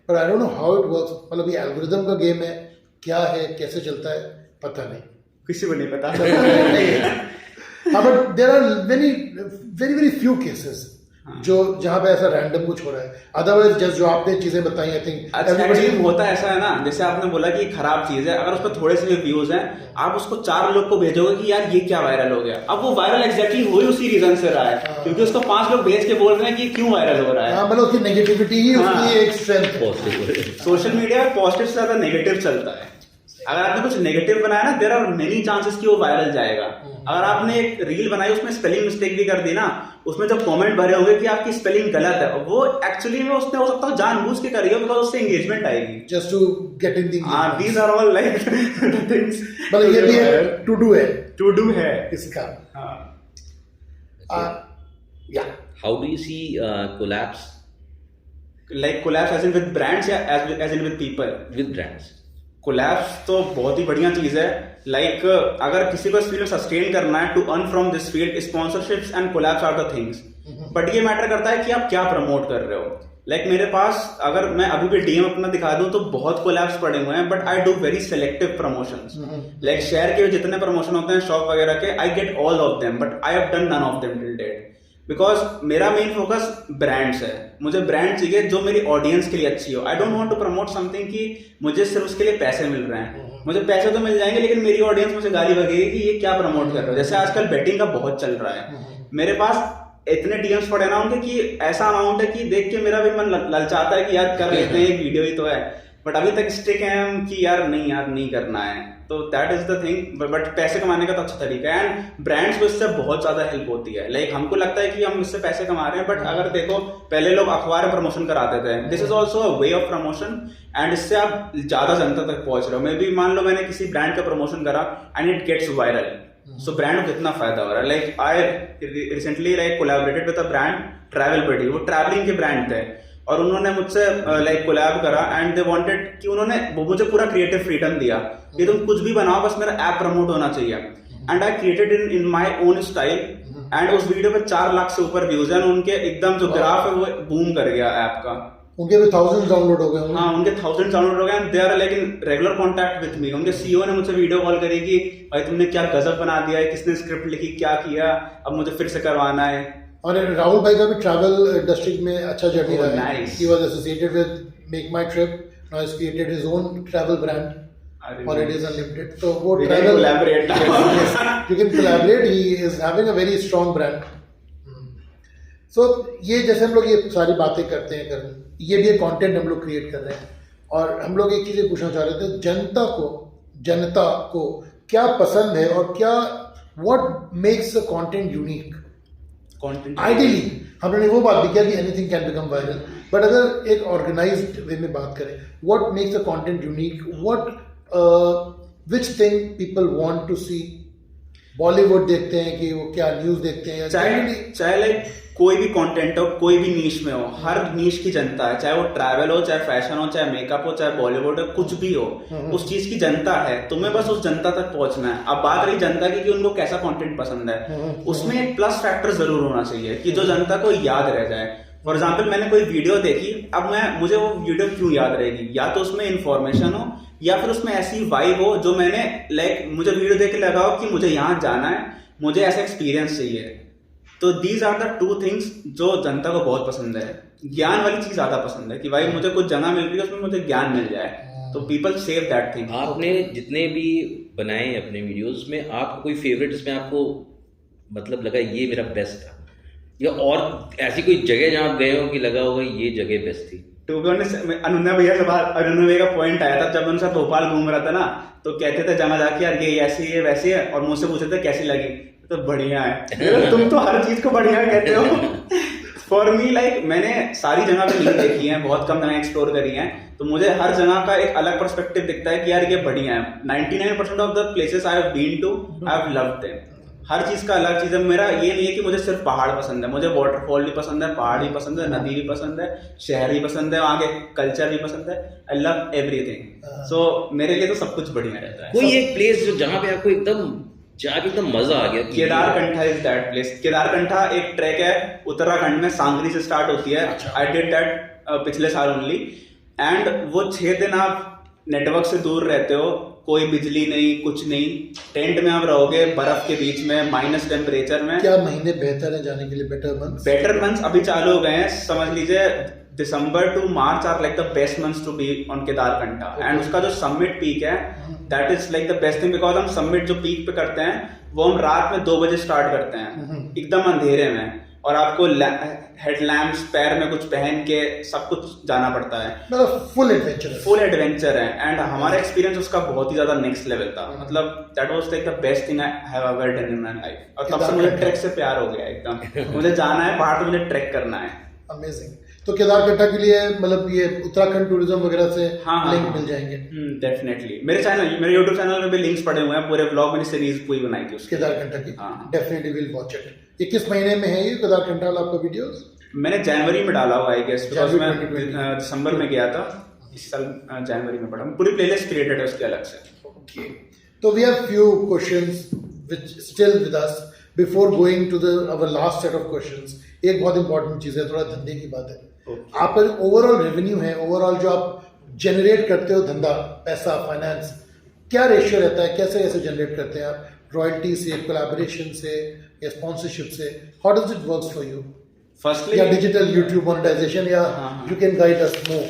पर I don't know how it works, मतलब ये एल्गोरिदम का गेम है, क्या है, कैसे चलता है, पता नहीं, किसी को नहीं पता। हाँ, but there are very very very few cases जो जहाँ पे ऐसा रैंडम कुछ हो रहा है। अदरवाइज जस्ट जो आपने चीजें बताई, आई थिंक एक्चुअली होता ऐसा है ना, जैसे आपने बोला कि खराब चीज है, अगर उस पर थोड़े से भी व्यूज हैं, आप उसको 4 लोग को भेजोगे कि यार ये क्या वायरल हो गया, अब वो वायरल एग्जैक्टली वही उसी रीजन से रहा है, क्योंकि उसको 5 लोग भेज के बोल रहे हैं कि क्यों वायरल हो रहा है। हाँ, मतलब उसकी नेगेटिविटी ही उसकी एक स्ट्रेंथ है। सोशल मीडिया पॉजिटिव से ज्यादा नेगेटिव चलता है। अगर आपने कुछ नेगेटिव बनाया ना, देयर आर मेनी चांसेस कि वो वायरल जाएगा। अगर आपने एक रील बनाई, उसमें स्पेलिंग मिस्टेक भी कर दी ना, उसमें जब कमेंट भरे होंगे कि आपकी स्पेलिंग गलत है, वो एक्चुअली में उसने हो सकता है जानबूझ के करी हो, बिकॉज़ उससे एंगेजमेंट आएगी, just to get in the. These are all like things. मतलब ये भी है, टू डू है इसका। या how do you see collabs? Like collabs as in with brands या as in with people? With brands. Collabs तो बहुत ही बढ़िया चीज है। लाइक अगर किसी को इस फील्ड में सस्टेन करना है, to earn from this field, sponsorships and collabs are the things. But ये मैटर करता है कि आप क्या प्रमोट कर रहे हो। लाइक मेरे पास, अगर मैं अभी भी डीएम अपना दिखा दूं तो बहुत कोलैब्स पड़े हुए हैं, but I do very selective promotions. Like शहर के जितने प्रमोशन होते हैं शॉप वगैरह के, I get all of them, but I have done none of them till date, because मेरा मेन फोकस ब्रांड्स है। मुझे ब्रांड चाहिए जो मेरी ऑडियंस के लिए अच्छी हो। I don't want to promote something कि मुझे सिर्फ उसके लिए पैसे मिल रहे हैं। मुझे पैसे तो मिल जाएंगे, लेकिन मेरी ऑडियंस मुझे गाली बकेगी कि ये क्या प्रमोट कर रहे हो। जैसे आजकल बेटिंग का बहुत चल रहा है, मेरे पास इतने डीएम्स पड़े ना उनके कि ऐसा अमाउंट है कि देख के मेरा भी मन ललचाता है कि यार कर लेते हैं, एक वीडियो ही तो है, बट अभी तक स्टिक है हम कि यार नहीं करना है। तो that is the thing. But पैसे कमाने का तो अच्छा तरीका है, एंड ब्रांड्स को इससे बहुत ज्यादा हेल्प होती है। लाइक हमको लगता है कि हम इससे पैसे कमा रहे हैं, बट अगर देखो पहले लोग अखबार में प्रमोशन कराते थे, this is also a way of promotion, and इससे आप ज्यादा जनता तक पहुंच रहे हो। मैं भी मान लो मैंने किसी ब्रांड का प्रमोशन करा and it gets viral, so brand को कितना फायदा हो रहा है। Like I recently collaborated with a brand travel buddy, वो ट्रैवलिंग के ब्रांड थे, और उन्होंने मुझसे कोलैब करा, एंड दे वांटेड कि उन्होंने मुझे पूरा क्रिएटिव फ्रीडम दिया कि तुम कुछ भी बनाओ, बस मेरा ऐप प्रमोट होना चाहिए। And I created in my own style, and उस वीडियो पे 4 लाख से ऊपर व्यूज हैं। उनके एकदम जो ग्राफ है वो बूम कर गया ऐप का। उनके भी 1000 डाउनलोड हो गए। हाँ, उनके 1000 डाउनलोड हो गए, and they are like in regular contact with me. उनके सीईओ ने मुझसे वीडियो कॉल करी कि भाई तुमने क्या गजब बना दिया है, किसने स्क्रिप्ट लिखी, क्या किया, अब मुझे फिर से करवाना है। और राहुल भाई का भी ट्रैवल इंडस्ट्री में अच्छा जर्नी रहा है। nice. He was associated with Make My Trip. Now he's created his own travel brand, Holidays Unlimited. So वो We can travel collaborate now. Yes, you can collaborate. He is having a very strong brand. So ये जैसे हम लोग ये सारी बातें करते हैं, ये भी कंटेंट हम लोग क्रिएट कर रहे हैं, और हम लोग एक चीज़ पूछना चाह रहे थे, जनता को क्या पसंद है और क्या what makes a content unique? Ideally हमने वो बात भी किया कि anything can become viral, but अगर एक ऑर्गेनाइज्ड वे में बात करें, what makes a content unique, what which thing people want to see? Bollywood देखते हैं कि वो क्या न्यूज देखते हैं, चाहे लाइक कोई भी कंटेंट हो, कोई भी नीश में हो, हर नीश की जनता है, चाहे वो ट्रैवल हो, चाहे फैशन हो, चाहे मेकअप हो, चाहे बॉलीवुड हो, कुछ भी हो, उस चीज की जनता है। तुम्हें बस उस जनता तक पहुंचना है। अब बात रही जनता की कि उनको कैसा कंटेंट पसंद है, उसमें एक प्लस फैक्टर जरूर होना चाहिए कि जो जनता को याद रह जाए। फॉर एग्जाम्पल मैंने कोई वीडियो देखी, अब मुझे वो वीडियो क्यों याद रहेगी? या तो उसमें इंफॉर्मेशन हो, या फिर उसमें ऐसी वाइब हो जो मैंने मुझे वीडियो देख के लगा हो कि मुझे यहाँ जाना है, मुझे ऐसा एक्सपीरियंस चाहिए। तो दीज आर द 2 थिंग्स जो जनता को बहुत पसंद है। ज्ञान वाली चीज ज्यादा पसंद है कि भाई मुझे कुछ जगह मिल रही है, उसमें मुझे ज्ञान मिल जाए, तो पीपल सेव दैट थिंग। आपने जितने भी बनाए हैं अपने वीडियोस में, आपको कोई फेवरेट इसमें आपको मतलब लगा ये मेरा बेस्ट था, या और ऐसी कोई जगह जहाँ आप गए हो कि लगा होगा ये जगह बेस्ट थी? टू बी ऑनेस्ट, अनुन्ना भैया से बात, अनुन्ना भैया का पॉइंट आया था जब उनसे भोपाल घूम रहा था ना, तो कहते थे जगह जाके यार ये ऐसी है वैसी है, और मुझसे पूछे थे कैसी लगी, तो बढ़िया है। तुम तो हर चीज को बढ़िया कहते हो। फॉर मी लाइक मैंने सारी जगह पे नहीं देखी है, बहुत कम जगह एक्सप्लोर करी हैं, तो मुझे हर जगह का एक अलग पर्सपेक्टिव दिखता है कि यार ये बढ़िया है। 99% of the places I have been to, I have loved them. हर चीज़ का अलग चीज़ है। मेरा ये नहीं है कि मुझे सिर्फ पहाड़ पसंद है, मुझे वाटरफॉल भी पसंद है, पहाड़ भी पसंद है, नदी भी पसंद है, शहर भी पसंद है, वहाँ के कल्चर भी पसंद है। I love everything. सो मेरे लिए तो सब कुछ बढ़िया रहता है। कोई एक प्लेस जो जहाँ पे आपको एकदम जाके एकदम मजा आ गया? Kedarkantha is that place. Kedarkantha एक ट्रैक है उत्तराखंड में, सांगली से स्टार्ट होती है। आई डिड दैट पिछले साल ओनली। एंड वो 6 दिन आप नेटवर्क से दूर रहते हो, कोई बिजली नहीं, कुछ नहीं, टेंट में आप रहोगे बर्फ के बीच में, माइनस टेम्परेचर में। क्या महीने बेहतर है जाने के लिए? Better months? बेटर मंथ्स अभी चालू हो गए हैं, समझ लीजिए December to March are like the best months to be on Kedarkantha. And उसका जो समिट पीक है that is like the best thing, because हम समिट जो पीक पे करते हैं वो हम रात में 2 बजे स्टार्ट करते हैं एकदम अंधेरे में, और आपको हेडलैम्प्स पैर में कुछ पहन के सब कुछ जाना पड़ता है। मतलब फुल एडवेंचर? फुल एडवेंचर है। एंड हमारा एक्सपीरियंस उसका बहुत ही ज्यादा नेक्स्ट लेवल था। मतलब that was like the best thing I have ever done in my life. और तब से मुझे ट्रैक से प्यार हो गया एकदम। मुझे जाना है पहाड़ पे, मुझे ट्रैक करना है। अमेजिंग। तो केदारकंठा के लिए मतलब ये उत्तराखंड टूरिज्म वगैरह से लिंक मिल जाएंगे? डेफिनेटली। मेरे YouTube चैनल में भी लिंक्स पड़े हुए हैं, पूरे व्लॉग मैंने सीरीज पूरी बनाई थी उसकी, केदारकंठा की। हाँ। Definitely will watch it. ये किस महीने में है ये केदारकंठा वाला आपका वीडियोस? मैंने जनवरी में डाला हुआ, आई गेस, बिकॉज मैं 2020 दिसंबर में गया था। इस साल जनवरी में पड़ा। पूरी प्लेलिस्ट क्रिएटेड है उसके अलग से। Okay. So we have few questions which still with us before going to our last set of questions. एक बहुत इंपॉर्टेंट चीज है, थोड़ा धंधे की बात है। आप ओवरऑल रेवेन्यू है, ओवरऑल जो आप जनरेट करते हो धंधा, पैसा, फाइनेंस, क्या रेशियो रहता है? कैसे कैसे जनरेट करते हैं आप? रॉयल्टी से, कोलैबोरेशन से, या स्पॉन्सरशिप से? How does it works for you? Firstly या डिजिटल यूट्यूब मोनेटाइजेशन, या यू कैन गाइड अस मोर?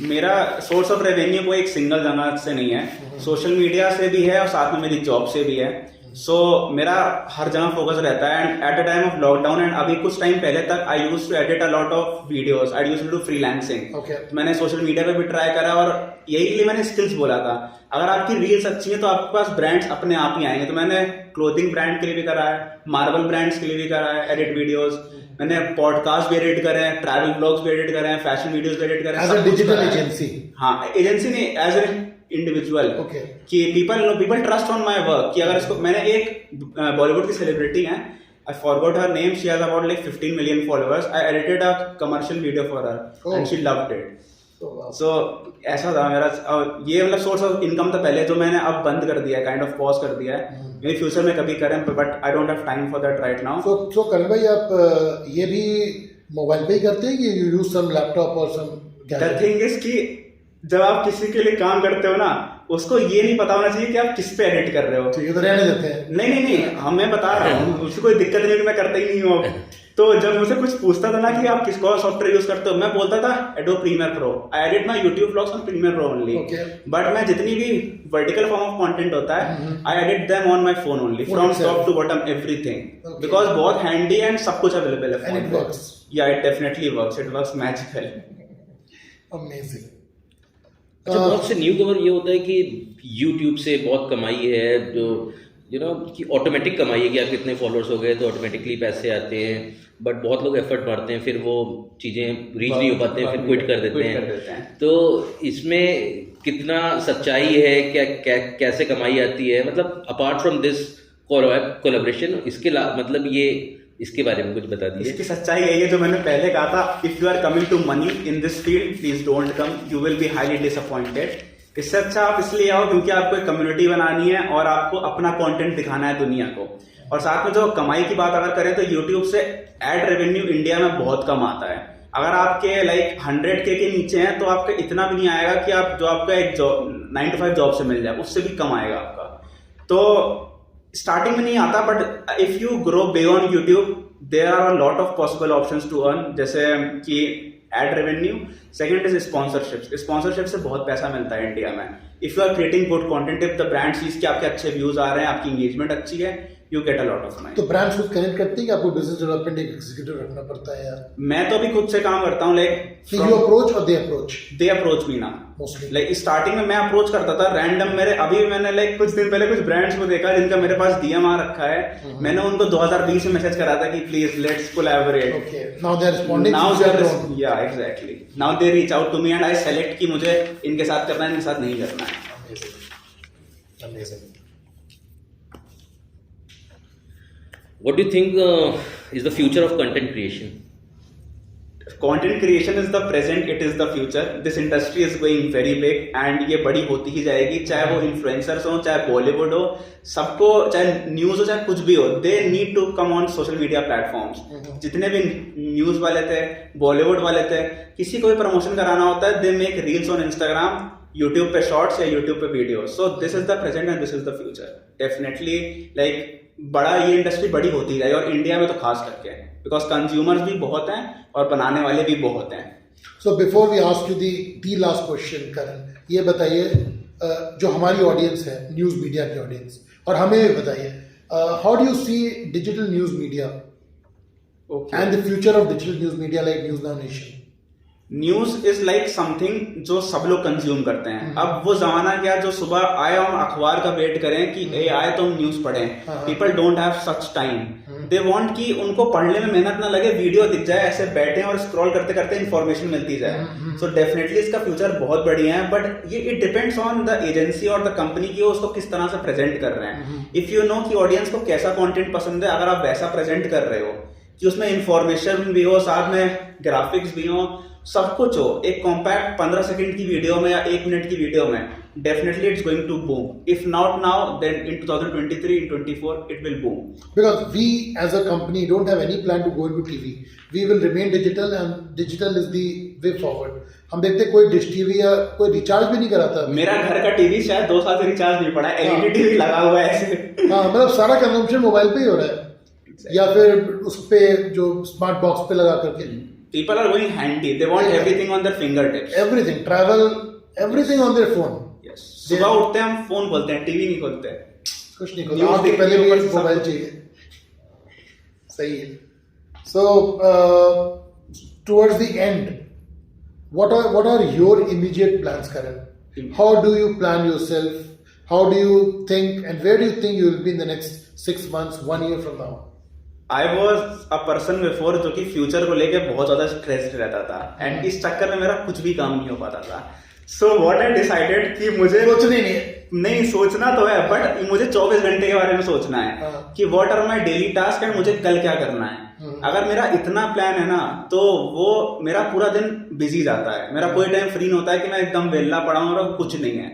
मेरा सोर्स ऑफ रेवेन्यू कोई एक सिंगल जगह से नहीं है, सोशल मीडिया से भी है और साथ में मेरी जॉब से भी है। सो मेरा हर जगह फोकस रहता है। And at the time of lockdown and अभी कुछ टाइम पहले तक I used to edit a lot of videos, I used to do freelancing. मैंने सोशल मीडिया पे भी ट्राई करा, और यही के लिए मैंने स्किल्स बोला था। अगर आपकी रील्स अच्छी है तो आपके पास ब्रांड्स अपने आप ही आएंगे। तो मैंने क्लोथिंग ब्रांड के लिए भी करा है, मार्बल ब्रांड्स के लिए भी करा है एडिट वीडियोस, मैंने पॉडकास्ट भी एडिट करे हैं, ट्रैवल ब्लॉग्स भी एडिट करे हैं, फैशन वीडियोस भी एडिट करे हैं। As a digital agency? हाँ, एजेंसी नहीं, एज एन इंडिविजुअल। कि people trust on my work. कि अगर इसको, मैंने एक बॉलीवुड की सेलिब्रिटी है, I forgot her name, she has about like 15 million followers. I edited a commercial video for her and she loved it. So ऐसा था मेरा। ये मतलब सोर्स ऑफ इनकम था पहले, जो मैंने अब बंद कर दिया है, काइंड ऑफ पॉज कर दिया है। मेरे फ्यूचर में कभी करें, but I don't have time for that right now. So Karan भाई, आप ये भी मोबाइल पे ही करते हैं कि यू यूज सम लैपटॉप और सम? द थिंग इज कि जब आप किसी के लिए काम करते हो ना, उसको ये नहीं पता होना चाहिए कि आप किस पे एडिट कर रहे हो। ठीक है, तो रहने देते हैं। नहीं, मैं बता रहा हूँ, उससे कोई दिक्कत नहीं है, मैं करता ही नहीं हूँ अब। तो जब मुझसे कुछ पूछता था ना कि आप किसको सॉफ्टवेयर यूज करते हो, मैं बोलता था Adobe Premiere Pro. I edit my YouTube vlogs on Premiere Pro only. But मैं जितनी भी वर्टिकल फॉर्म ऑफ कंटेंट होता है, I edit them on my phone only, from top to bottom everything, because बहुत हैंडी एंड सब कुछ available है। And it works? Yeah it definitely works, it works magical. Amazing. अच्छा, बहुत से new कमर ये होता है कि YouTube से बहुत कमाई है, जो कि ऑटोमेटिक कमाई है कि आप कितने फॉलोअर्स हो गए तो ऑटोमेटिकली पैसे आते हैं। बट बहुत लोग एफर्ट मारते हैं, फिर वो चीज़ें रीच नहीं हो पाते हैं, फिर क्विट कर देते हैं। तो इसमें कितना सच्चाई है? क्या कैसे कमाई आती है? मतलब अपार्ट फ्रॉम दिस कोलैबोरेशन, इसके मतलब ये, इसके बारे में कुछ बता दीजिए। इसकी सच्चाई यही है जो मैंने पहले कहा था, if you are coming to money in this field, please don't come, you will be highly disappointed. इससे अच्छा आप इसलिए आओ क्योंकि आपको एक कम्युनिटी बनानी है और आपको अपना कंटेंट दिखाना है दुनिया को। और साथ में जो कमाई की बात अगर करें तो यूट्यूब से एड रेवेन्यू इंडिया में बहुत कम आता है। अगर आपके लाइक 100K के नीचे हैं तो आपका इतना भी नहीं आएगा कि आप जो आपका एक जॉब 9 to 5 जॉब से मिल जाए, उससे भी कम आएगा आपका। तो स्टार्टिंग में नहीं आता, but if you grow beyond YouTube there are a lot of possible options to earn, जैसे कि ad revenue. Second is sponsorship. Sponsorship से बहुत पैसा मिलता है इंडिया में। If you are creating good content, if the brand sees कि आपके अच्छे व्यूज आ रहे हैं, आपकी एंगेजमेंट अच्छी है, you get a lot of money. तो ब्रांड्स खुद कनेक्ट करती है कि आपको बिजनेस डेवलपमेंट एक एग्जीक्यूटिव रखना पड़ता है? यार मैं तो अभी खुद से काम करता हूँ, लाइक यू अप्रोच और they approach? They approach me ना मोस्टली। लाइक स्टार्टिंग में मैं अप्रोच करता था रैंडम। मेरे अभी मैंने लाइक कुछ दिन पहले कुछ ब्रांड्स को देखा जिनका मेरे पास डीएम आ रखा है। मैंने उनको 2020 में मैसेज करा था कि please let's collaborate. Okay, now they are responding. Now they are, yeah exactly, now they reach out to me and I select कि मुझे इनके साथ करना है, इनके साथ नहीं करना है। Amazing. What do you think is the future of content creation? Content creation is the present, it is the future. This industry is going very big and ये बड़ी होती ही जाएगी. चाहे वो इन्फ्लुएंसर्स हो, चाहे बॉलीवुड हो, सबको, चाहे न्यूज हो, चाहे कुछ भी हो, they need to come on social media platforms. जितने भी न्यूज वाले थे, बॉलीवुड वाले थे, किसी को भी प्रमोशन कराना होता है, they make reels on Instagram, YouTube पे शॉर्ट्स या यूट्यूब पे video. So this is the present and this is the future. Definitely like बड़ा, ये इंडस्ट्री बड़ी होती जाएगी और इंडिया में तो खास करके, बिकॉज कंज्यूमर्स भी बहुत हैं और बनाने वाले भी बहुत हैं. So before we ask you the last question Karan, ये बताइए जो हमारी ऑडियंस है, न्यूज़ मीडिया की ऑडियंस, और हमें भी बताइए how do you see digital news media and the future of digital news media like news now nation. News is like something जो सब लोग कंज्यूम करते हैं. अब वो जमाना क्या, जो सुबह आए हम अखबार का वेट करें कि ए आए तो हम न्यूज पढ़ें. People don't have such time. They want कि उनको पढ़ने में मेहनत ना लगे, वीडियो दिख जाए, ऐसे बैठे और स्क्रॉल करते करते इन्फॉर्मेशन मिलती जाए. सो डेफिनेटली इसका फ्यूचर बहुत बढ़िया है, बट ये it depends on the agency और द कंपनी की वो उसको किस तरह से प्रेजेंट कर रहे हैं. इफ यू नो कि ऑडियंस को कैसा कंटेंट पसंद है, अगर आप वैसा प्रेजेंट कर रहे हो कि उसमें इंफॉर्मेशन भी हो, साथ में ग्राफिक्स भी हो, सब कुछ हो, एक कॉम्पैक्ट 15 सेकंड की वीडियो में या 1 मिनट की वीडियो में, definitely it's going to boom. If not now, then in 2023, in 24 it will boom. Because we as a company don't have any plan to go into TV. We will remain digital and digital is the way forward. हम देखते हैं कोई dish TV या कोई recharge भी नहीं कराता. मेरा घर का टीवी शायद 2 साल से रिचार्ज नहीं पड़ा है, एलईडी टीवी लगा हुआ है ऐसे. हाँ, मतलब सारा कंजम्पशन मोबाइल पे ही हो रहा है या फिर उस पे जो स्मार्ट बॉक्स पे लगा करके. People are going handy. They want everything on their fingertips. Everything, travel, everything on their phone. Yes. सुबह उठते हैं हम फोन खोलते हैं, टीवी नहीं खोलते. कुछ नहीं खोलते, आपके पहले भी मोबाइल चाहिए. सही है. So towards the end, what are your immediate plans, Karan? How do you plan yourself? How do you think, and where do you think you will be in the next 6 months, 1 year from now? I was a person before जो कि future को लेके बहुत ज्यादा stress रहता था, and इस चक्कर में मेरा कुछ भी काम नहीं हो पाता था. सो व्हाट आई डिसाइडेड कि मुझे सोचनी नहीं सोचना तो है, बट मुझे 24 घंटे के बारे में सोचना है कि what are my daily task and मुझे कल क्या करना है. अगर मेरा इतना प्लान है ना, तो वो मेरा पूरा दिन बिजी जाता है. मेरा कोई टाइम फ्री नहीं होता है कि मैं एकदम वेला पड़ा हूँ और कुछ नहीं है.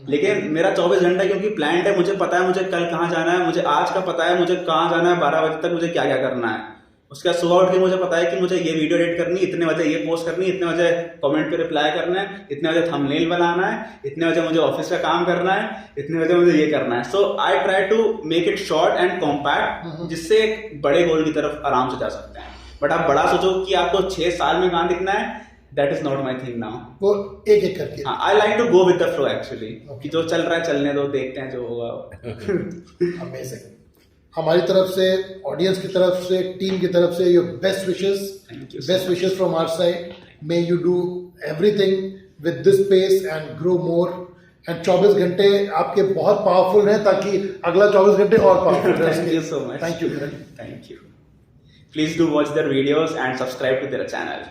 लेकिन मेरा 24 घंटा क्योंकि प्लान है, मुझे पता है मुझे कल कहाँ जाना है, मुझे आज का पता है मुझे कहाँ जाना है, 12 बजे तक मुझे क्या क्या करना है. उसके बाद सुबह उठ के मुझे पता है कि मुझे ये वीडियो एडिट करनी, इतने बजे ये पोस्ट करनी, इतने बजे कमेंट पे रिप्लाई करना है, इतने बजे थंबनेल बनाना है, इतने बजे मुझे ऑफिस का काम करना है, इतने बजे मुझे ये करना है. So I try to make it short and compact, जिससे एक बड़े गोल की तरफ आराम से जा सकते हैं. बट आप बड़ा सोचो कि आपको 6 साल में कहाँ दिखना है, that is not my thing now. वो एक एक करके. I like to go with the flow actually, कि जो चल रहा है चलने दो, देखते हैं जो होगा. अमेजिंग. हमारी तरफ से, ऑडियंस की तरफ से, टीम की तरफ से your best wishes from our side. May you do everything with this pace and grow more. And 24 घंटे आपके बहुत पावरफुल रहे ताकि अगला 24 घंटे और पावरफुल रहे. Thank you so much. Thank you. Thank you. Please do watch their videos and subscribe to their channel.